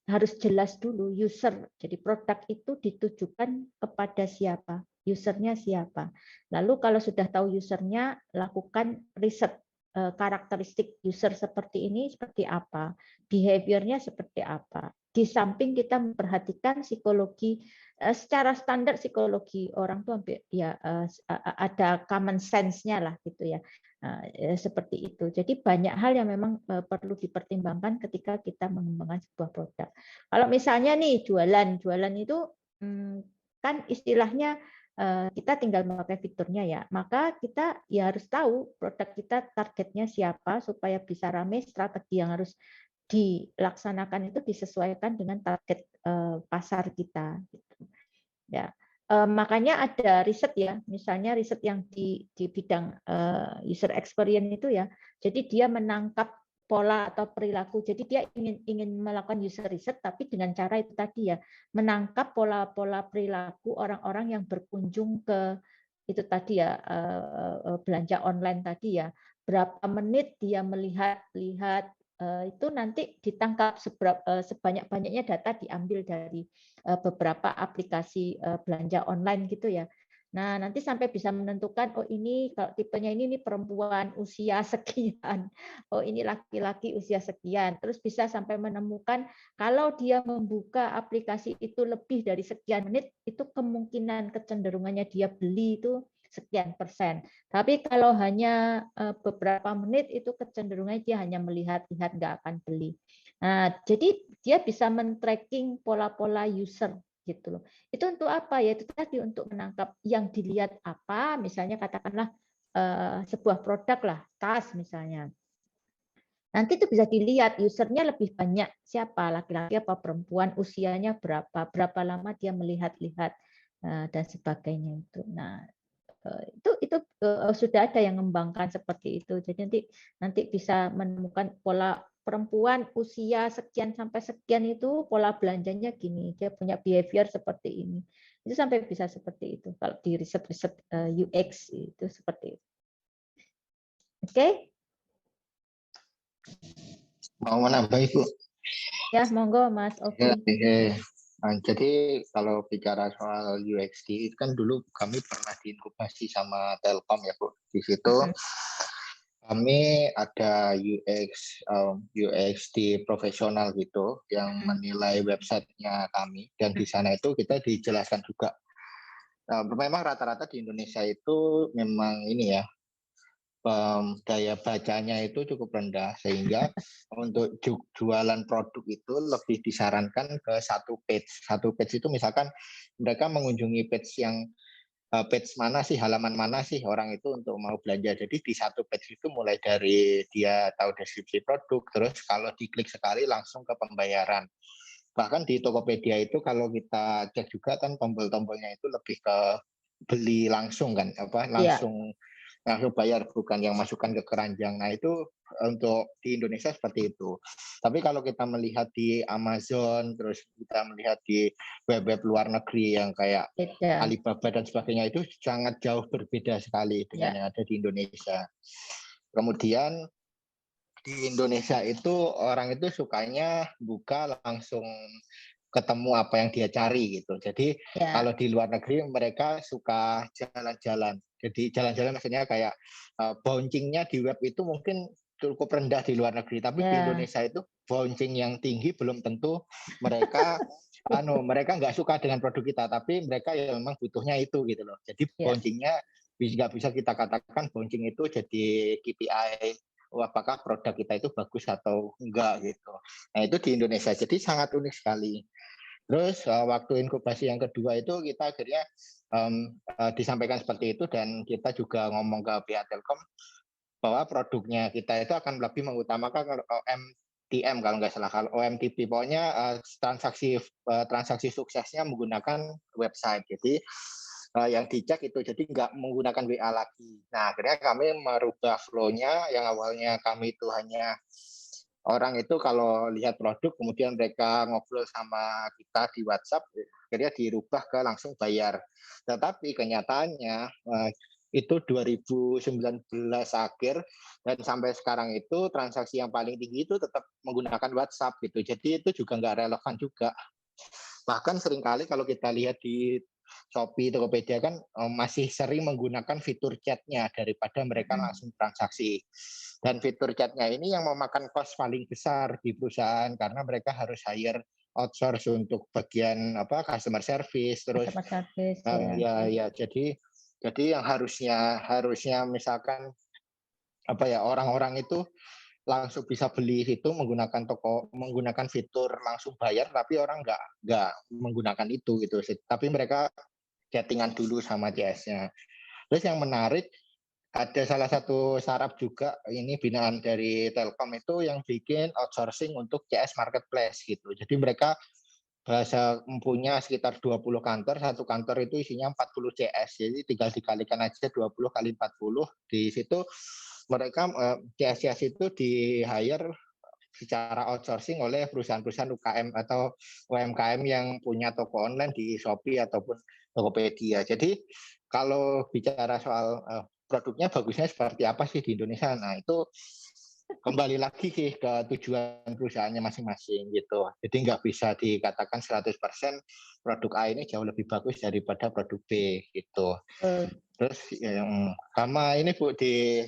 harus jelas dulu user. Jadi produk itu ditujukan kepada siapa, usernya siapa. Lalu kalau sudah tahu usernya, lakukan riset karakteristik user seperti ini seperti apa, behaviornya seperti apa. Di samping kita memperhatikan psikologi secara standar psikologi orang tuh ya ada common sense-nya lah gitu ya. Seperti itu. Jadi banyak hal yang memang perlu dipertimbangkan ketika kita mengembangkan sebuah produk. Kalau misalnya nih jualan itu kan istilahnya kita tinggal memakai fiturnya ya. Maka kita ya harus tahu produk kita targetnya siapa supaya bisa ramai, strategi yang harus dilaksanakan itu disesuaikan dengan target pasar kita. Gitu. Ya. Makanya ada riset ya, misalnya riset yang di bidang user experience itu ya. Jadi dia menangkap pola atau perilaku. Jadi dia ingin melakukan user riset, tapi dengan cara itu tadi ya, menangkap pola-pola perilaku orang-orang yang berkunjung ke itu tadi ya belanja online tadi ya. Berapa menit dia melihat itu nanti ditangkap sebanyak-banyaknya data diambil dari beberapa aplikasi belanja online gitu ya. Nah, nanti sampai bisa menentukan oh ini kalau tipenya ini perempuan usia sekian. Oh, ini laki-laki usia sekian. Terus bisa sampai menemukan kalau dia membuka aplikasi itu lebih dari sekian menit, itu kemungkinan kecenderungannya dia beli itu sekian persen. Tapi kalau hanya beberapa menit itu kecenderungannya dia hanya melihat-lihat, nggak akan beli. Nah, jadi dia bisa men-tracking pola-pola user gitu loh. Itu untuk apa ya? Itu tadi untuk menangkap yang dilihat apa, misalnya katakanlah sebuah produk lah, tas misalnya. Nanti itu bisa dilihat usernya lebih banyak siapa, laki-laki apa perempuan, usianya berapa lama dia melihat-lihat dan sebagainya itu. Nah, itu sudah ada yang mengembangkan seperti itu. Jadi nanti bisa menemukan pola perempuan usia sekian sampai sekian itu pola belanjanya gini, dia punya behavior seperti ini. Itu sampai bisa seperti itu. Kalau di riset-riset UX itu seperti itu. Oke? Mau menambah Ibu? Ya, monggo Mas Oki. Nah, jadi kalau bicara soal UXD itu kan dulu kami pernah diinkubasi sama Telkom ya Bu. Di situ kami ada UXD profesional gitu yang menilai websitenya kami, dan di sana itu kita dijelaskan juga. Memang rata-rata di Indonesia itu memang ini ya, daya bacanya itu cukup rendah, sehingga untuk jualan produk itu lebih disarankan ke satu page. Satu page itu misalkan mereka mengunjungi page yang page mana sih, halaman mana sih orang itu untuk mau belanja. Jadi di satu page itu mulai dari dia tahu deskripsi produk, terus kalau diklik sekali langsung ke pembayaran. Bahkan di Tokopedia itu kalau kita cek juga kan tombol-tombolnya itu lebih ke beli langsung kan, langsung langsung bayar, bukan yang masukkan ke keranjang. Nah itu untuk di Indonesia seperti itu. Tapi kalau kita melihat di Amazon, terus kita melihat di web-web luar negeri yang kayak Alibaba dan sebagainya, itu sangat jauh berbeda sekali dengan yang ada di Indonesia. Kemudian di Indonesia itu orang itu sukanya buka langsung ketemu apa yang dia cari gitu. Jadi kalau di luar negeri mereka suka jalan-jalan. Jadi jalan-jalan maksudnya kayak bouncingnya di web itu mungkin cukup rendah di luar negeri, tapi di Indonesia itu bouncing yang tinggi belum tentu mereka mereka nggak suka dengan produk kita, tapi mereka ya memang butuhnya itu gitu loh. Jadi bouncingnya nggak bisa kita katakan bouncing itu jadi KPI. Apakah produk kita itu bagus atau enggak gitu. Nah itu di Indonesia, jadi sangat unik sekali. Terus waktu inkubasi yang kedua itu kita akhirnya disampaikan seperti itu, dan kita juga ngomong ke pihak Telkom bahwa produknya kita itu akan lebih mengutamakan OMTM kalau nggak salah, kalau OMTP pokoknya transaksi suksesnya menggunakan website. Jadi yang dicek itu, jadi nggak menggunakan WA lagi. Nah akhirnya kami merubah flow-nya, yang awalnya kami itu hanya orang itu kalau lihat produk kemudian mereka ngobrol sama kita di WhatsApp, akhirnya dirubah ke langsung bayar. Tetapi kenyataannya itu 2019 akhir dan sampai sekarang itu transaksi yang paling tinggi itu tetap menggunakan WhatsApp gitu. Jadi itu juga nggak relevan juga. Bahkan seringkali kalau kita lihat di Shopee, Tokopedia kan masih sering menggunakan fitur chatnya daripada mereka langsung transaksi. Dan fitur chatnya ini yang memakan cost paling besar di perusahaan karena mereka harus hire outsource untuk bagian customer service, terus jadi yang harusnya misalkan orang-orang itu langsung bisa beli itu menggunakan fitur langsung bayar, tapi orang nggak menggunakan itu gitu. Tapi mereka chattingan dulu sama CS-nya. Terus yang menarik, ada salah satu startup juga, ini binaan dari Telkom itu yang bikin outsourcing untuk CS Marketplace gitu. Jadi mereka punya sekitar 20 kantor, satu kantor itu isinya 40 CS. Jadi tinggal dikalikan aja 20 kali 40. Di situ mereka CS itu di-hire secara outsourcing oleh perusahaan-perusahaan UKM atau UMKM yang punya toko online di Shopee ataupun Tokopedia. Jadi kalau bicara soal produknya bagusnya seperti apa sih di Indonesia, nah itu kembali lagi sih ke tujuan perusahaannya masing-masing gitu. Jadi nggak bisa dikatakan 100% produk A ini jauh lebih bagus daripada produk B gitu. Terus sama ini Bu, di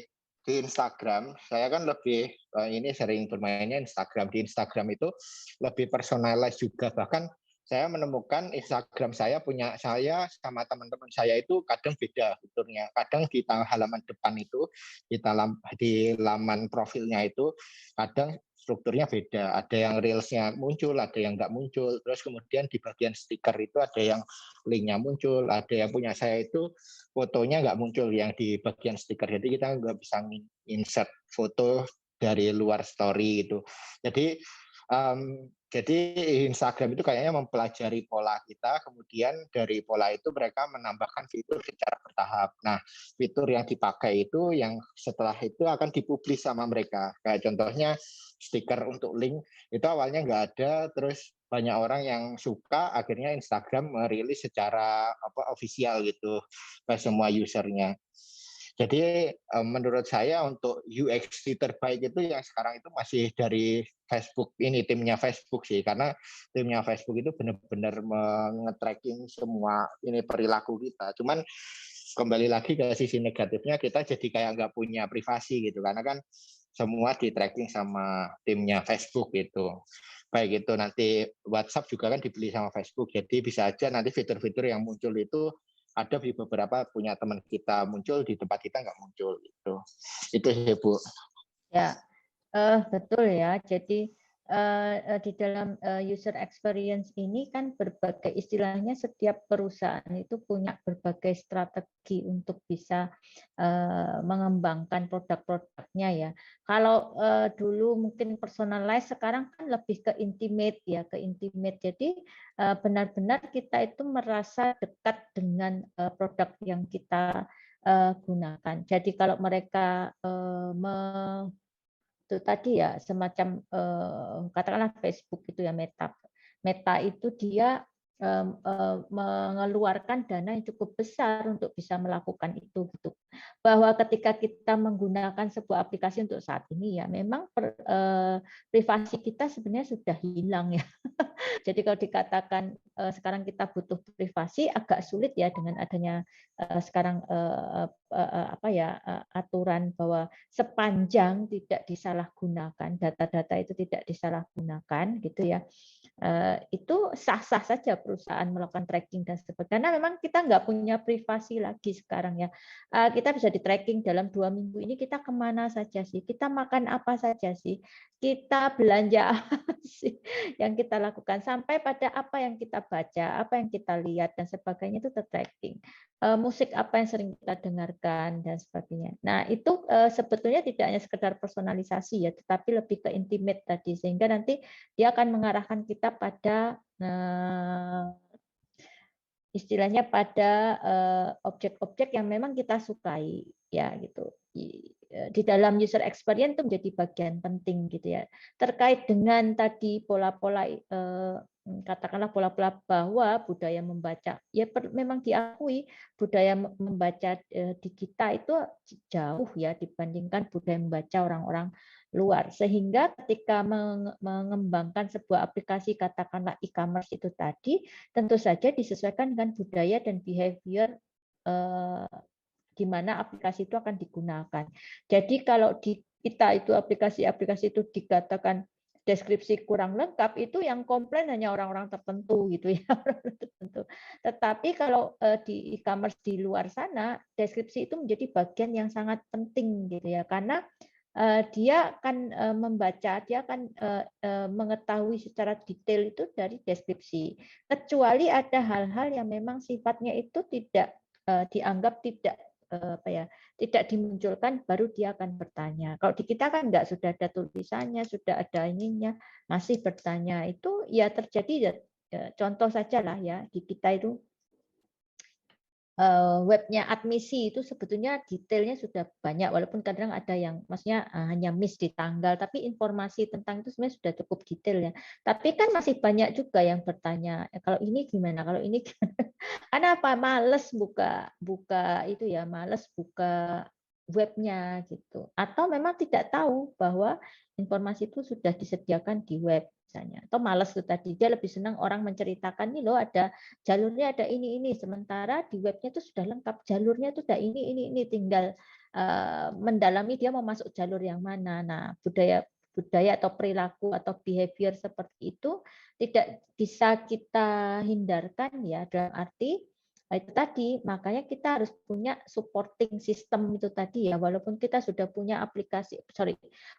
Instagram, saya kan lebih ini sering bermainnya Instagram. Di Instagram itu lebih personalize juga. Bahkan saya menemukan Instagram saya sama teman-teman saya itu kadang beda fiturnya. Kadang di halaman depan itu, di laman profilnya itu, kadang strukturnya beda. Ada yang reelsnya muncul, ada yang nggak muncul. Terus kemudian di bagian stiker itu ada yang linknya muncul, ada yang punya saya itu fotonya nggak muncul yang di bagian stiker. Jadi kita nggak bisa insert foto dari luar story gitu. Jadi Instagram itu kayaknya mempelajari pola kita, kemudian dari pola itu mereka menambahkan fitur secara bertahap. Nah, fitur yang dipakai itu yang setelah itu akan dipublis sama mereka. Kayak contohnya stiker untuk link itu awalnya nggak ada, terus banyak orang yang suka, akhirnya Instagram merilis secara official gitu ke semua usernya. Jadi menurut saya untuk UX terbaik itu yang sekarang itu masih dari Facebook, ini timnya Facebook sih, karena timnya Facebook itu benar-benar nge-tracking semua ini perilaku kita. Cuman kembali lagi ke sisi negatifnya, kita jadi kayak nggak punya privasi gitu, karena kan semua di-tracking sama timnya Facebook gitu. Baik itu nanti WhatsApp juga kan dibeli sama Facebook, jadi bisa aja nanti fitur-fitur yang muncul itu ada di beberapa punya teman kita muncul, di tempat kita nggak muncul gitu. Itu sih Bu. Ya, betul ya. Jadi di dalam user experience ini kan berbagai istilahnya setiap perusahaan itu punya berbagai strategi untuk bisa mengembangkan produk-produknya ya. Kalau dulu mungkin personalized, sekarang kan lebih ke intimate ya, ke intimate. Jadi benar-benar kita itu merasa dekat dengan produk yang kita gunakan. Jadi kalau mereka itu tadi ya semacam katakanlah Facebook itu ya Meta itu dia mengeluarkan dana yang cukup besar untuk bisa melakukan itu gitu. Bahwa ketika kita menggunakan sebuah aplikasi untuk saat ini ya memang privasi kita sebenarnya sudah hilang ya. Jadi kalau dikatakan sekarang kita butuh privasi agak sulit ya dengan adanya sekarang aturan bahwa sepanjang tidak disalahgunakan, data-data itu tidak disalahgunakan gitu ya. Itu sah-sah saja perusahaan melakukan tracking dan sebagainya. Karena memang kita nggak punya privasi lagi sekarang ya. Kita bisa di tracking dalam 2 minggu ini kita kemana saja sih, kita makan apa saja sih, kita belanja apa sih yang kita lakukan, sampai pada apa yang kita baca, apa yang kita lihat dan sebagainya itu ter-tracking. Musik apa yang sering kita dengarkan dan sebagainya. Nah itu sebetulnya tidak hanya sekedar personalisasi ya, tetapi lebih ke intimate tadi, sehingga nanti dia akan mengarahkan kita pada istilahnya pada objek-objek yang memang kita sukai ya gitu. Di dalam user experience itu menjadi bagian penting gitu ya. Terkait dengan tadi pola-pola katakanlah pola-pola bahwa budaya membaca ya memang diakui budaya membaca di kita itu jauh ya dibandingkan budaya membaca orang-orang luar, sehingga ketika mengembangkan sebuah aplikasi katakanlah e-commerce itu tadi tentu saja disesuaikan dengan budaya dan behavior di mana aplikasi itu akan digunakan. Jadi kalau di kita itu aplikasi-aplikasi itu dikatakan deskripsi kurang lengkap, itu yang komplain hanya orang-orang tertentu gitu ya. Tetapi kalau di e-commerce di luar sana, deskripsi itu menjadi bagian yang sangat penting gitu ya, karena dia akan membaca, dia akan mengetahui secara detail itu dari deskripsi. Kecuali ada hal-hal yang memang sifatnya itu tidak dianggap tidak dimunculkan, baru dia akan bertanya. Kalau di kita kan enggak, sudah ada tulisannya, sudah ada ininya, masih bertanya. Itu ya terjadi contoh saja lah ya, di kita itu webnya admisi itu sebetulnya detailnya sudah banyak, walaupun kadang ada yang maksudnya hanya miss di tanggal, tapi informasi tentang itu sebenarnya sudah cukup detail ya. Tapi kan masih banyak juga yang bertanya, kalau ini gimana, kalau ini gimana? Karena apa? Males buka itu ya, males buka webnya gitu. Atau memang tidak tahu bahwa informasi itu sudah disediakan di web misalnya. Atau malas itu tadi, dia lebih senang orang menceritakan nih loh ada jalurnya, ada ini, sementara di webnya itu sudah lengkap jalurnya itu udah ini, tinggal mendalami dia mau masuk jalur yang mana. Nah, budaya atau perilaku atau behavior seperti itu tidak bisa kita hindarkan ya, dalam arti itu tadi, makanya kita harus punya supporting system itu tadi ya, walaupun kita sudah punya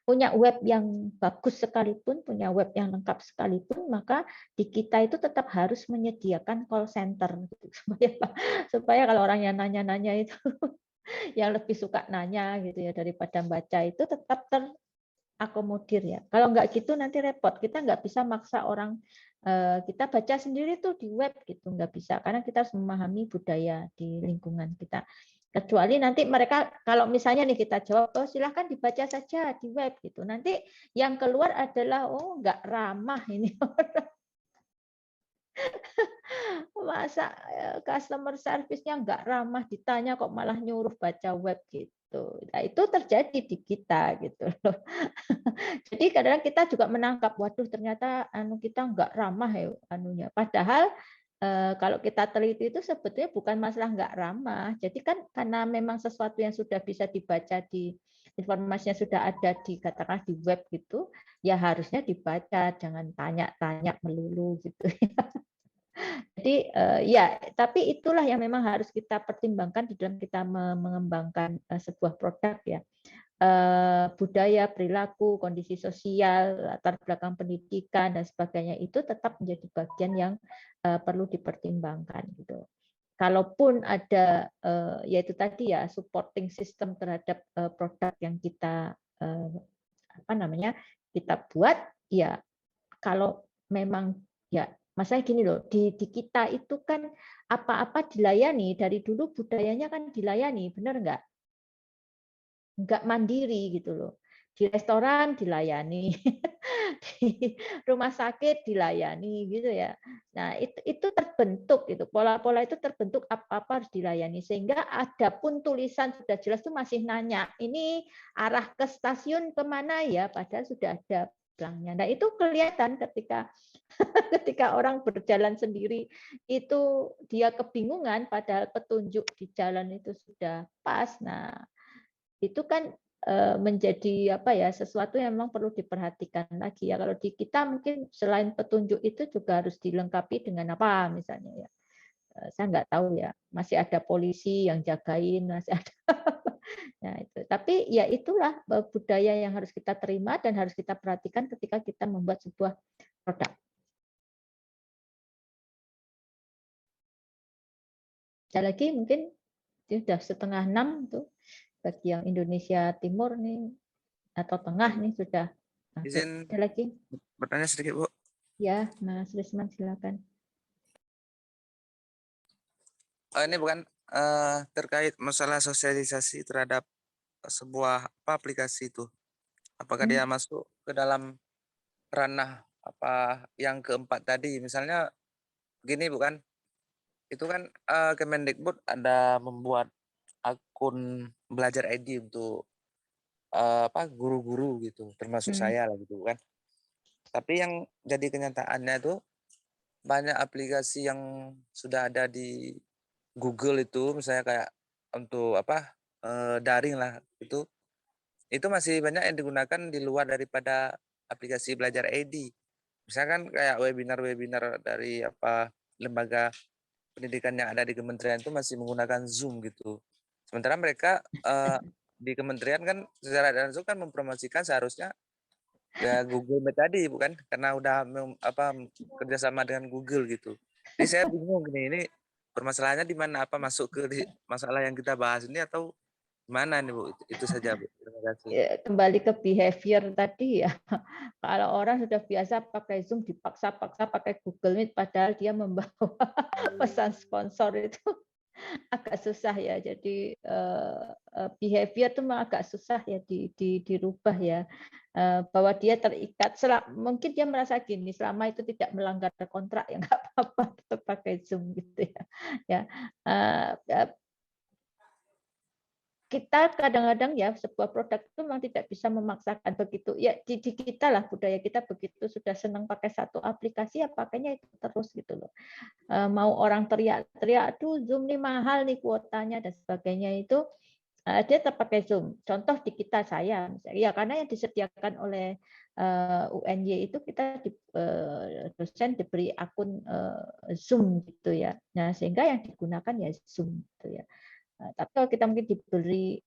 punya web yang bagus sekalipun, punya web yang lengkap sekalipun, maka di kita itu tetap harus menyediakan call center gitu, supaya kalau orang yang nanya-nanya itu yang lebih suka nanya gitu ya daripada baca itu tetap terakomodir ya. Kalau nggak gitu nanti repot, kita nggak bisa maksa orang kita baca sendiri tuh di web gitu, nggak bisa, karena kita harus memahami budaya di lingkungan kita. Kecuali nanti mereka kalau misalnya nih kita jawab, oh silahkan dibaca saja di web gitu, nanti yang keluar adalah oh nggak ramah ini orang. Masa customer service-nya nggak ramah, ditanya kok malah nyuruh baca web gitu. Nah, itu terjadi di kita gitu loh. Jadi kadang kita juga menangkap, waduh ternyata kita nggak ramah ya anunya. Padahal kalau kita teliti itu sebetulnya bukan masalah nggak ramah. Jadi kan karena memang sesuatu yang sudah bisa dibaca di informasinya sudah ada di katakanlah di web gitu, ya harusnya dibaca, jangan tanya-tanya melulu gitu. Jadi ya, tapi itulah yang memang harus kita pertimbangkan di dalam kita mengembangkan sebuah produk ya. Budaya, perilaku, kondisi sosial, latar belakang pendidikan dan sebagainya itu tetap menjadi bagian yang perlu dipertimbangkan gitu. Kalaupun ada yaitu tadi ya supporting system terhadap produk yang kita kita buat, ya kalau memang ya Masalahnya gini loh, di kita itu kan apa-apa dilayani, dari dulu budayanya kan dilayani, benar nggak? Nggak mandiri gitu loh. Di restoran dilayani, di rumah sakit dilayani gitu ya. Nah, itu terbentuk itu. Pola-pola itu terbentuk apa-apa harus dilayani sehingga ada pun tulisan sudah jelas itu masih nanya, ini arah ke stasiun kemana ya, padahal sudah ada bilangnya. Nah, itu kelihatan ketika ketika orang berjalan sendiri itu dia kebingungan padahal petunjuk di jalan itu sudah pas. Nah, itu kan menjadi apa ya, sesuatu yang memang perlu diperhatikan lagi ya. Kalau di kita mungkin selain petunjuk itu juga harus dilengkapi dengan apa misalnya ya. Saya nggak tahu ya, masih ada polisi yang jagain, masih ada. Nah, itu. Tapi ya itulah budaya yang harus kita terima dan harus kita perhatikan ketika kita membuat sebuah produk. Ada lagi mungkin sudah 5:30 tuh. Bagi yang Indonesia Timur nih atau Tengah nih sudah. Izin ada lagi? bertanya sedikit, Bu. Ya, Mas Risman silakan. Ini bukan terkait masalah sosialisasi terhadap sebuah aplikasi itu. Apakah dia masuk ke dalam ranah apa yang keempat tadi? Misalnya gini, bukan? Itu kan Kemendikbud ada membuat akun belajar ID untuk guru-guru gitu, termasuk saya lah gitu kan. Tapi yang jadi kenyataannya itu banyak aplikasi yang sudah ada di Google itu, misalnya kayak untuk daring lah itu masih banyak yang digunakan di luar daripada aplikasi belajar ID. Misalkan kayak webinar-webinar dari lembaga pendidikan yang ada di kementerian itu masih menggunakan Zoom gitu. Sementara mereka di kementerian kan secara langsung kan mempromosikan seharusnya ya Google Meet tadi, bukan? Karena udah kerjasama dengan Google gitu. Jadi saya bingung ini permasalahannya di mana? Apa masuk ke masalah yang kita bahas ini atau mana nih, Bu? Itu saja, Bu. Terima kasih. Ya, kembali ke behavior tadi ya. Kalau orang sudah biasa pakai Zoom, dipaksa-paksa pakai Google Meet, padahal dia membawa pesan sponsor itu agak susah ya. Jadi behavior itu memang agak susah ya dirubah ya. Bahwa dia terikat, mungkin dia merasa gini, selama itu tidak melanggar kontrak ya nggak apa-apa, tetap pakai Zoom gitu ya. Kita kadang-kadang ya sebuah produk itu memang tidak bisa memaksakan begitu. Ya di kita lah, budaya kita begitu sudah senang pakai satu aplikasi ya pakainya itu terus gitu loh. Mau orang teriak-teriak tuh Zoom nih mahal nih kuotanya dan sebagainya itu dia tetap pakai Zoom. Contoh di kita saya misalnya, ya karena yang disediakan oleh UNY itu kita dosen diberi akun Zoom gitu ya. Nah, sehingga yang digunakan ya Zoom gitu ya. Tapi kalau kita mungkin diberi,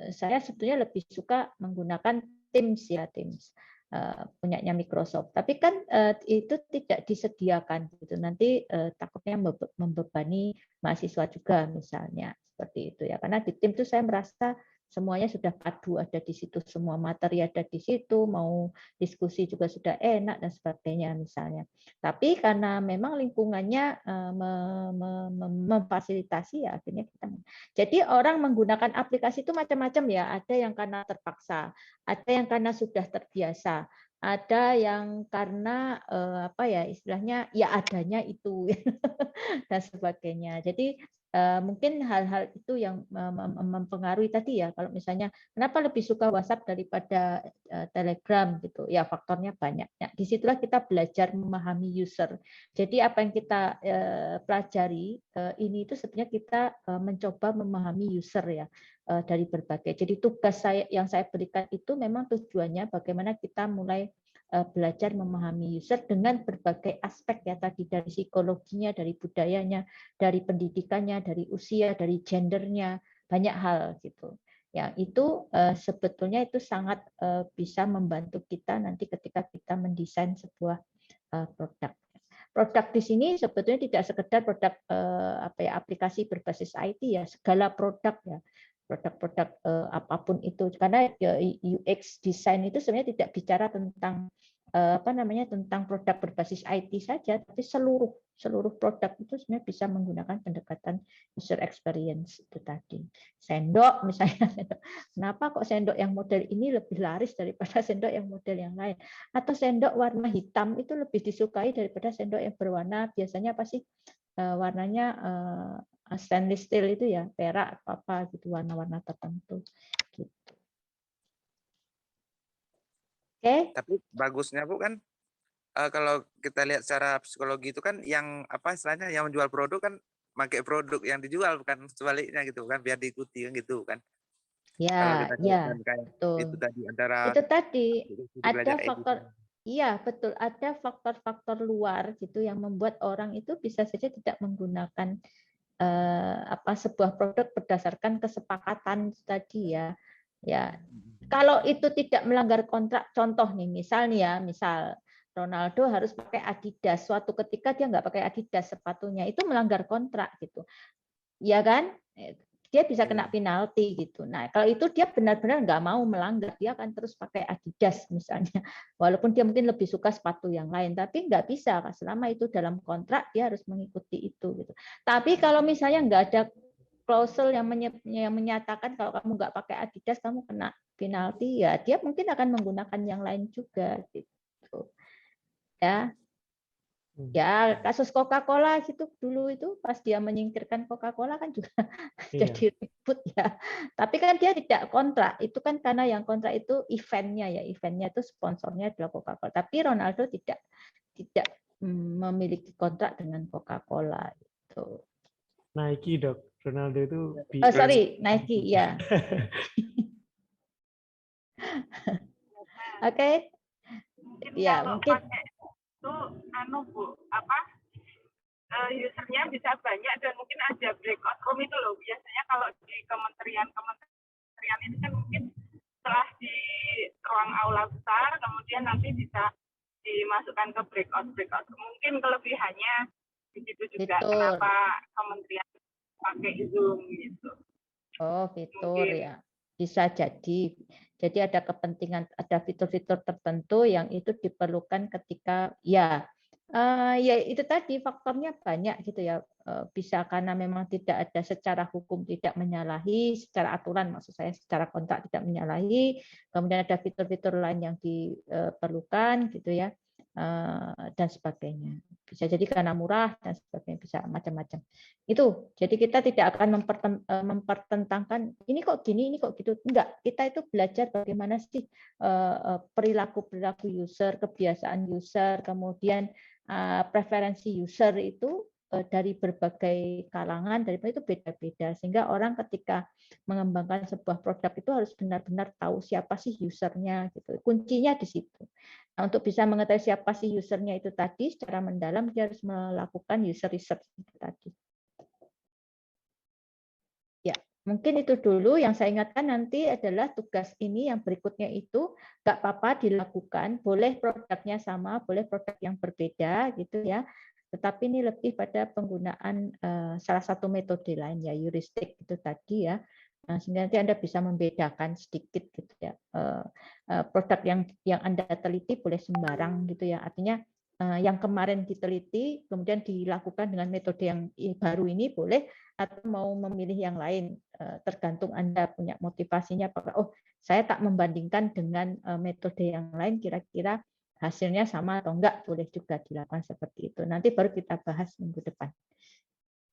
saya sebetulnya lebih suka menggunakan Teams ya, Teams punyanya Microsoft. Tapi kan itu tidak disediakan gitu. Nanti takutnya membebani mahasiswa juga misalnya seperti itu ya. Karena di Teams itu saya merasa semuanya sudah padu, ada di situ semua materi ada di situ, mau diskusi juga sudah enak dan sebagainya misalnya. Tapi karena memang lingkungannya memfasilitasi ya akhirnya kita. Jadi orang menggunakan aplikasi itu macam-macam ya. Ada yang karena terpaksa, ada yang karena sudah terbiasa, ada yang karena istilahnya ya adanya itu dan sebagainya. Jadi mungkin hal-hal itu yang mempengaruhi tadi ya. Kalau misalnya kenapa lebih suka WhatsApp daripada Telegram gitu, ya faktornya banyak. Nah, disitulah kita belajar memahami user. Jadi apa yang kita pelajari ini itu sebenarnya kita mencoba memahami user ya dari berbagai. Jadi tugas yang saya berikan itu memang tujuannya bagaimana kita mulai belajar memahami user dengan berbagai aspek ya tadi, dari psikologinya, dari budayanya, dari pendidikannya, dari usia, dari gendernya, banyak hal gitu. Ya, itu sebetulnya itu sangat bisa membantu kita nanti ketika kita mendesain sebuah produk. Produk di sini sebetulnya tidak sekedar produk aplikasi berbasis IT ya, segala produk ya. Produk-produk apapun itu, karena UX design itu sebenarnya tidak bicara tentang tentang produk berbasis IT saja, tapi seluruh produk itu sebenarnya bisa menggunakan pendekatan user experience itu tadi. Sendok misalnya, kenapa kok sendok yang model ini lebih laris daripada sendok yang model yang lain? Atau sendok warna hitam itu lebih disukai daripada sendok yang berwarna, biasanya pasti warnanya stainless steel itu ya, perak apa gitu, warna-warna tertentu. Gitu. Oke. Tapi bagusnya Bu kan kalau kita lihat secara psikologi itu kan yang apa istilahnya yang menjual produk kan pakai produk yang dijual, bukan sebaliknya gitu kan, biar diikuti kan gitu kan. Kalau Ya, kita ya, kayak betul. itu tadi antara Itu tadi ada belajar faktor, editing. iya betul, ada faktor-faktor luar gitu yang membuat orang itu bisa saja tidak menggunakan sebuah produk berdasarkan kesepakatan tadi ya. Ya, kalau itu tidak melanggar kontrak, contoh nih, misal Ronaldo harus pakai Adidas, suatu ketika dia nggak pakai Adidas sepatunya, itu melanggar kontrak gitu, ya kan? Dia bisa kena penalti gitu. Nah, kalau itu dia benar-benar nggak mau melanggar, dia akan terus pakai Adidas misalnya, walaupun dia mungkin lebih suka sepatu yang lain, tapi nggak bisa, selama itu dalam kontrak dia harus mengikuti itu gitu. Tapi kalau misalnya nggak ada klausul yang menyatakan kalau kamu nggak pakai Adidas kamu kena penalti, ya dia mungkin akan menggunakan yang lain juga gitu. Ya, kasus Coca-Cola gitu dulu itu pas dia menyingkirkan Coca-Cola kan juga jadi ribut ya. Tapi kan dia tidak kontrak, itu kan karena yang kontrak itu eventnya ya, eventnya itu sponsornya adalah Coca-Cola. Tapi Ronaldo tidak memiliki kontrak dengan Coca-Cola itu. Nike Dok, Ronaldo itu. Nike ya. Oke. Ya mungkin. Itu Bu, usernya bisa banyak dan mungkin ada breakout room itu loh. Biasanya kalau di kementerian ini kan mungkin setelah di ruang aula besar, kemudian nanti bisa dimasukkan ke breakout. Mungkin kelebihannya di situ juga. Fitur. Kenapa kementerian pakai Zoom gitu. Oh, fitur ya. Bisa jadi. Jadi ada kepentingan, ada fitur-fitur tertentu yang itu diperlukan ketika ya itu tadi faktornya banyak gitu ya. Bisa karena memang tidak ada secara hukum tidak menyalahi, secara aturan maksud saya secara kontrak tidak menyalahi. Kemudian ada fitur-fitur lain yang diperlukan gitu ya. Dan sebagainya. Bisa jadi karena murah dan sebagainya, bisa macam-macam. Itu. Jadi kita tidak akan mempertentangkan ini kok gini, ini kok gitu. Enggak, kita itu belajar bagaimana sih perilaku user, kebiasaan user, kemudian preferensi user itu dari berbagai kalangan, dari itu beda-beda, sehingga orang ketika mengembangkan sebuah produk itu harus benar-benar tahu siapa sih usernya gitu. Kuncinya di situ. Nah, untuk bisa mengetahui siapa sih usernya itu tadi secara mendalam, dia harus melakukan user research itu tadi. Ya, mungkin itu dulu yang saya ingatkan. Nanti adalah tugas ini yang berikutnya itu nggak apa-apa dilakukan, boleh produknya sama, boleh produk yang berbeda gitu ya. Tetapi ini lebih pada penggunaan salah satu metode lain ya, heuristik itu tadi ya. Nah, sehingga nanti Anda bisa membedakan sedikit gitu ya. Produk yang Anda teliti boleh sembarang gitu ya. Artinya yang kemarin diteliti kemudian dilakukan dengan metode yang baru ini boleh, atau mau memilih yang lain, tergantung Anda punya motivasinya. Oh, saya tak membandingkan dengan metode yang lain, kira-kira hasilnya sama atau enggak, boleh juga dilakukan seperti itu. Nanti baru kita bahas minggu depan.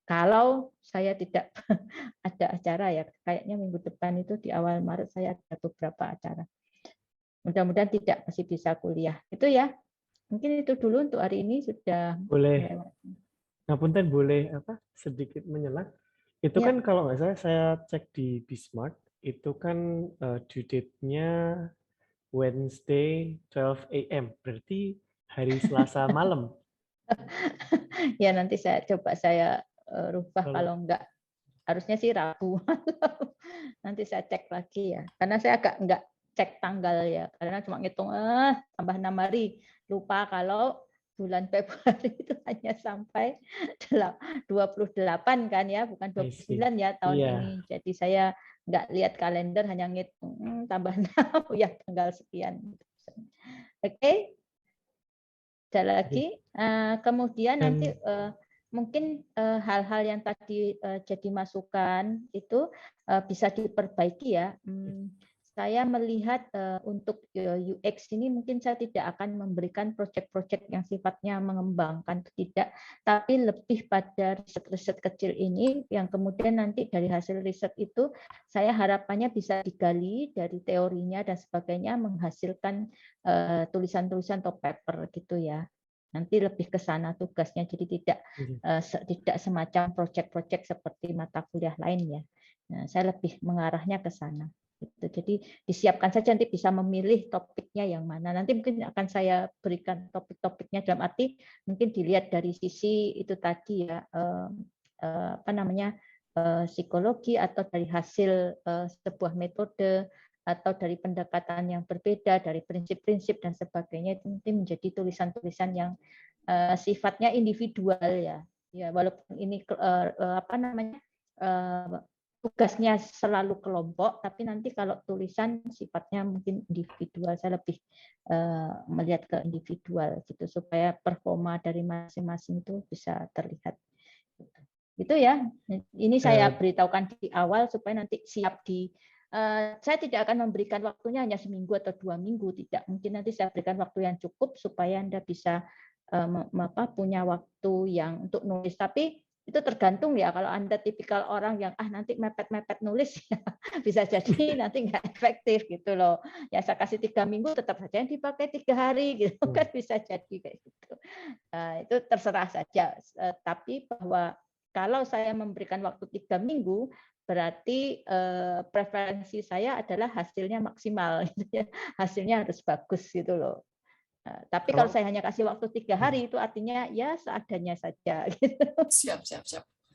Kalau saya tidak ada acara ya, kayaknya minggu depan itu di awal Maret saya ada beberapa acara. Mudah-mudahan tidak, masih bisa kuliah. Itu ya. Mungkin itu dulu untuk hari ini sudah. Boleh. Ngapunten boleh sedikit menyelat. Itu Ya. kan kalau nggak salah saya cek di Bismart itu kan due date-nya Wednesday 12 AM, berarti hari Selasa malam. Ya nanti saya coba rubah, kalau enggak harusnya sih Rabu. Nanti saya cek lagi ya, karena saya agak enggak cek tanggal ya, karena cuma ngitung tambah 6 hari, lupa kalau bulan Februari itu hanya sampai 28 kan ya, bukan 29 ya tahun ini. Jadi saya enggak lihat kalender, hanya ngitung tambah 6 ya tanggal sekian. Oke. Ada lagi. Kemudian nanti Dan mungkin hal-hal yang tadi jadi masukan itu bisa diperbaiki ya. Saya melihat untuk UX ini mungkin saya tidak akan memberikan proyek-proyek yang sifatnya mengembangkan, tidak, tapi lebih pada riset-riset kecil ini yang kemudian nanti dari hasil riset itu saya harapannya bisa digali dari teorinya dan sebagainya menghasilkan tulisan-tulisan atau paper gitu ya. Nanti lebih ke sana tugasnya, jadi tidak semacam proyek-proyek seperti mata kuliah lain ya. Nah, saya lebih mengarahnya ke sana. Jadi disiapkan saja, nanti bisa memilih topiknya yang mana. Nanti mungkin akan saya berikan topik-topiknya dalam arti mungkin dilihat dari sisi itu tadi ya, psikologi atau dari hasil sebuah metode atau dari pendekatan yang berbeda, dari prinsip-prinsip dan sebagainya, itu nanti menjadi tulisan-tulisan yang sifatnya individual ya. Ya walaupun ini tugasnya selalu kelompok, tapi nanti kalau tulisan sifatnya mungkin individual, saya lebih melihat ke individual gitu supaya performa dari masing-masing itu bisa terlihat. Itu ya. Ini saya beritahukan di awal supaya nanti siap saya tidak akan memberikan waktunya hanya seminggu atau 2 minggu, tidak. Mungkin nanti saya berikan waktu yang cukup supaya Anda bisa punya waktu yang untuk nulis. Tapi itu tergantung ya, kalau Anda tipikal orang yang nanti mepet-mepet nulis ya, bisa jadi nanti nggak efektif gitu loh. Ya saya kasih 3 minggu tetap saja yang dipakai 3 hari gitu kan, bisa jadi kayak gitu. Itu terserah saja. Tapi bahwa kalau saya memberikan waktu 3 minggu berarti preferensi saya adalah hasilnya maksimal gitu ya. Hasilnya harus bagus gitu loh. Tapi kalau saya hanya kasih waktu 3 hari itu artinya ya seadanya saja. Gitu. Siap.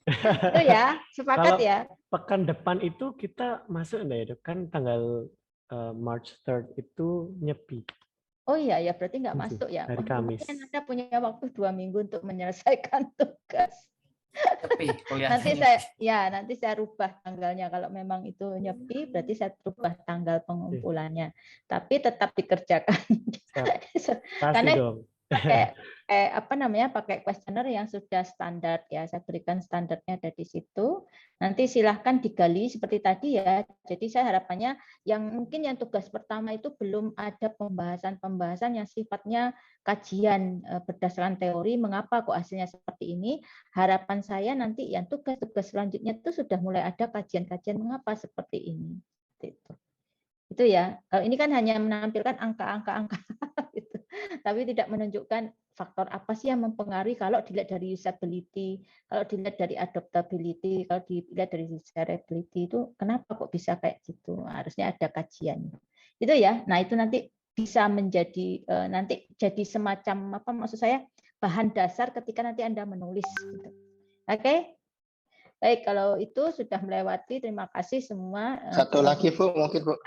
Itu ya, sepakat kalau ya. pekan depan itu kita masuk enggak ya, kan tanggal March 3rd itu nyepi. Oh iya ya, berarti nggak masuk ya. Hari Kamis. Mungkin Anda punya waktu 2 minggu untuk menyelesaikan tugas. Nanti saya rubah tanggalnya, kalau memang itu nyepi berarti saya rubah tanggal pengumpulannya, tapi tetap dikerjakan. Karena pakai kuesioner yang sudah standar ya, saya berikan standarnya ada di situ. Nanti silahkan digali seperti tadi ya. Jadi saya harapannya yang tugas pertama itu belum ada pembahasan yang sifatnya kajian berdasarkan teori mengapa kok hasilnya seperti ini. Harapan saya nanti yang tugas-tugas selanjutnya itu sudah mulai ada kajian-kajian mengapa seperti ini. Itu ya. Kalau ini kan hanya menampilkan angka-angka gitu. Tapi tidak menunjukkan faktor apa sih yang mempengaruhi kalau dilihat dari usability, kalau dilihat dari adaptability, kalau dilihat dari desirability itu kenapa kok bisa kayak gitu. Harusnya ada kajian. Itu ya. Nah, itu nanti bisa menjadi nanti jadi semacam maksud saya bahan dasar ketika nanti Anda menulis gitu. Oke? Baik, kalau itu sudah melewati, terima kasih semua. Satu lagi Bu, mungkin Bu.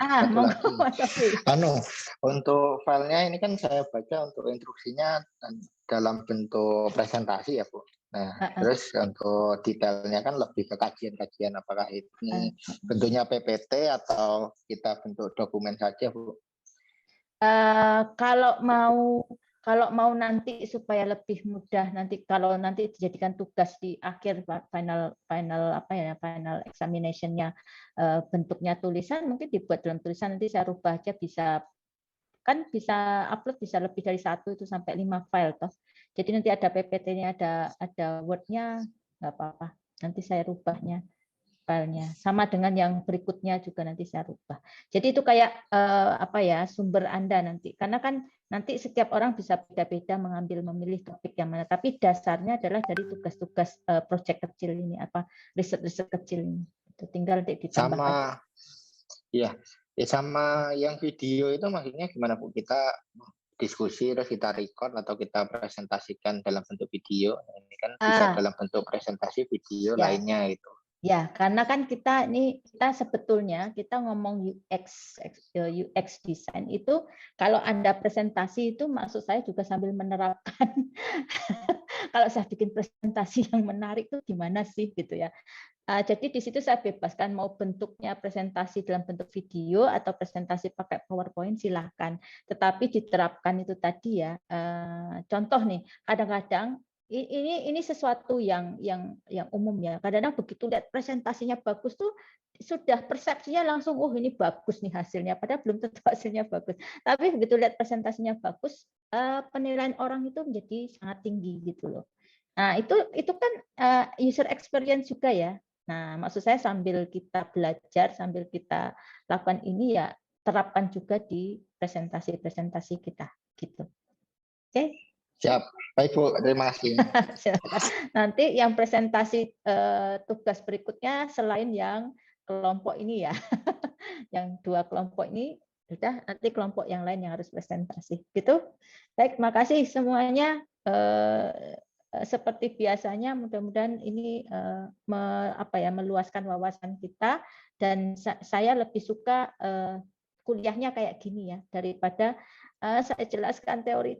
Untuk filenya ini kan saya baca untuk instruksinya dalam bentuk presentasi ya Bu. Nah, terus untuk detailnya kan lebih ke kajian-kajian, apakah ini bentuknya PPT atau kita bentuk dokumen saja Bu? Kalau mau nanti supaya lebih mudah nanti kalau nanti dijadikan tugas di akhir final examination-nya bentuknya tulisan, mungkin dibuat dalam tulisan, nanti saya rubah aja, bisa upload bisa lebih dari 1 itu sampai 5 file toh. Jadi nanti ada PPT-nya, ada Word-nya, nggak apa-apa. Nanti saya rubahnya filenya. Sama dengan yang berikutnya juga nanti saya rubah. Jadi itu kayak sumber Anda nanti. Karena kan nanti setiap orang bisa beda-beda memilih topik yang mana. Tapi dasarnya adalah dari tugas-tugas proyek kecil ini, riset-riset kecil ini. Itu tinggal ditambahkan. Sama yang video itu maksudnya gimana Bu? Kita diskusi terus kita record atau kita presentasikan dalam bentuk video. Ini kan bisa dalam bentuk presentasi video lainnya itu. Ya, karena kan kita sebetulnya kita ngomong UX design itu kalau Anda presentasi itu maksud saya juga sambil menerapkan kalau saya bikin presentasi yang menarik itu gimana sih gitu ya. Jadi di situ saya bebaskan mau bentuknya presentasi dalam bentuk video atau presentasi pakai PowerPoint silahkan. Tetapi diterapkan itu tadi ya. Contoh nih, kadang-kadang ini sesuatu yang umum ya. Kadang-kadang begitu lihat presentasinya bagus tuh sudah persepsinya langsung, oh ini bagus nih hasilnya. Padahal belum tentu hasilnya bagus. Tapi begitu lihat presentasinya bagus, penilaian orang itu menjadi sangat tinggi gitu loh. Nah itu kan user experience juga ya. Nah maksud saya sambil kita belajar, sambil kita lakukan ini ya terapkan juga di presentasi kita gitu. Oke? Siap. Baik Bu, terima kasih. Nanti yang presentasi tugas berikutnya selain yang kelompok ini ya, yang 2 kelompok ini sudah, nanti kelompok yang lain yang harus presentasi. Gitu. Baik, terima kasih semuanya. Seperti biasanya, mudah-mudahan ini meluaskan wawasan kita, dan saya lebih suka kuliahnya kayak gini ya daripada saya jelaskan teori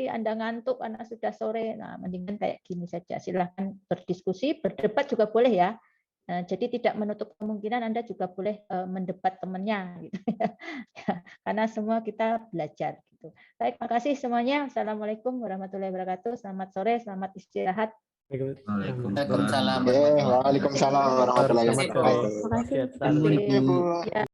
Anda ngantuk karena sudah sore. Nah, mendingan kayak gini saja. Silahkan berdiskusi, berdebat juga boleh ya. Jadi tidak menutup kemungkinan Anda juga boleh mendebat temannya gitu ya. Karena semua kita belajar gitu. Baik, makasih semuanya. Assalamualaikum warahmatullahi wabarakatuh. Selamat sore, selamat istirahat. Waalaikumsalam. Waalaikumsalam warahmatullahi wabarakatuh. Terima kasih.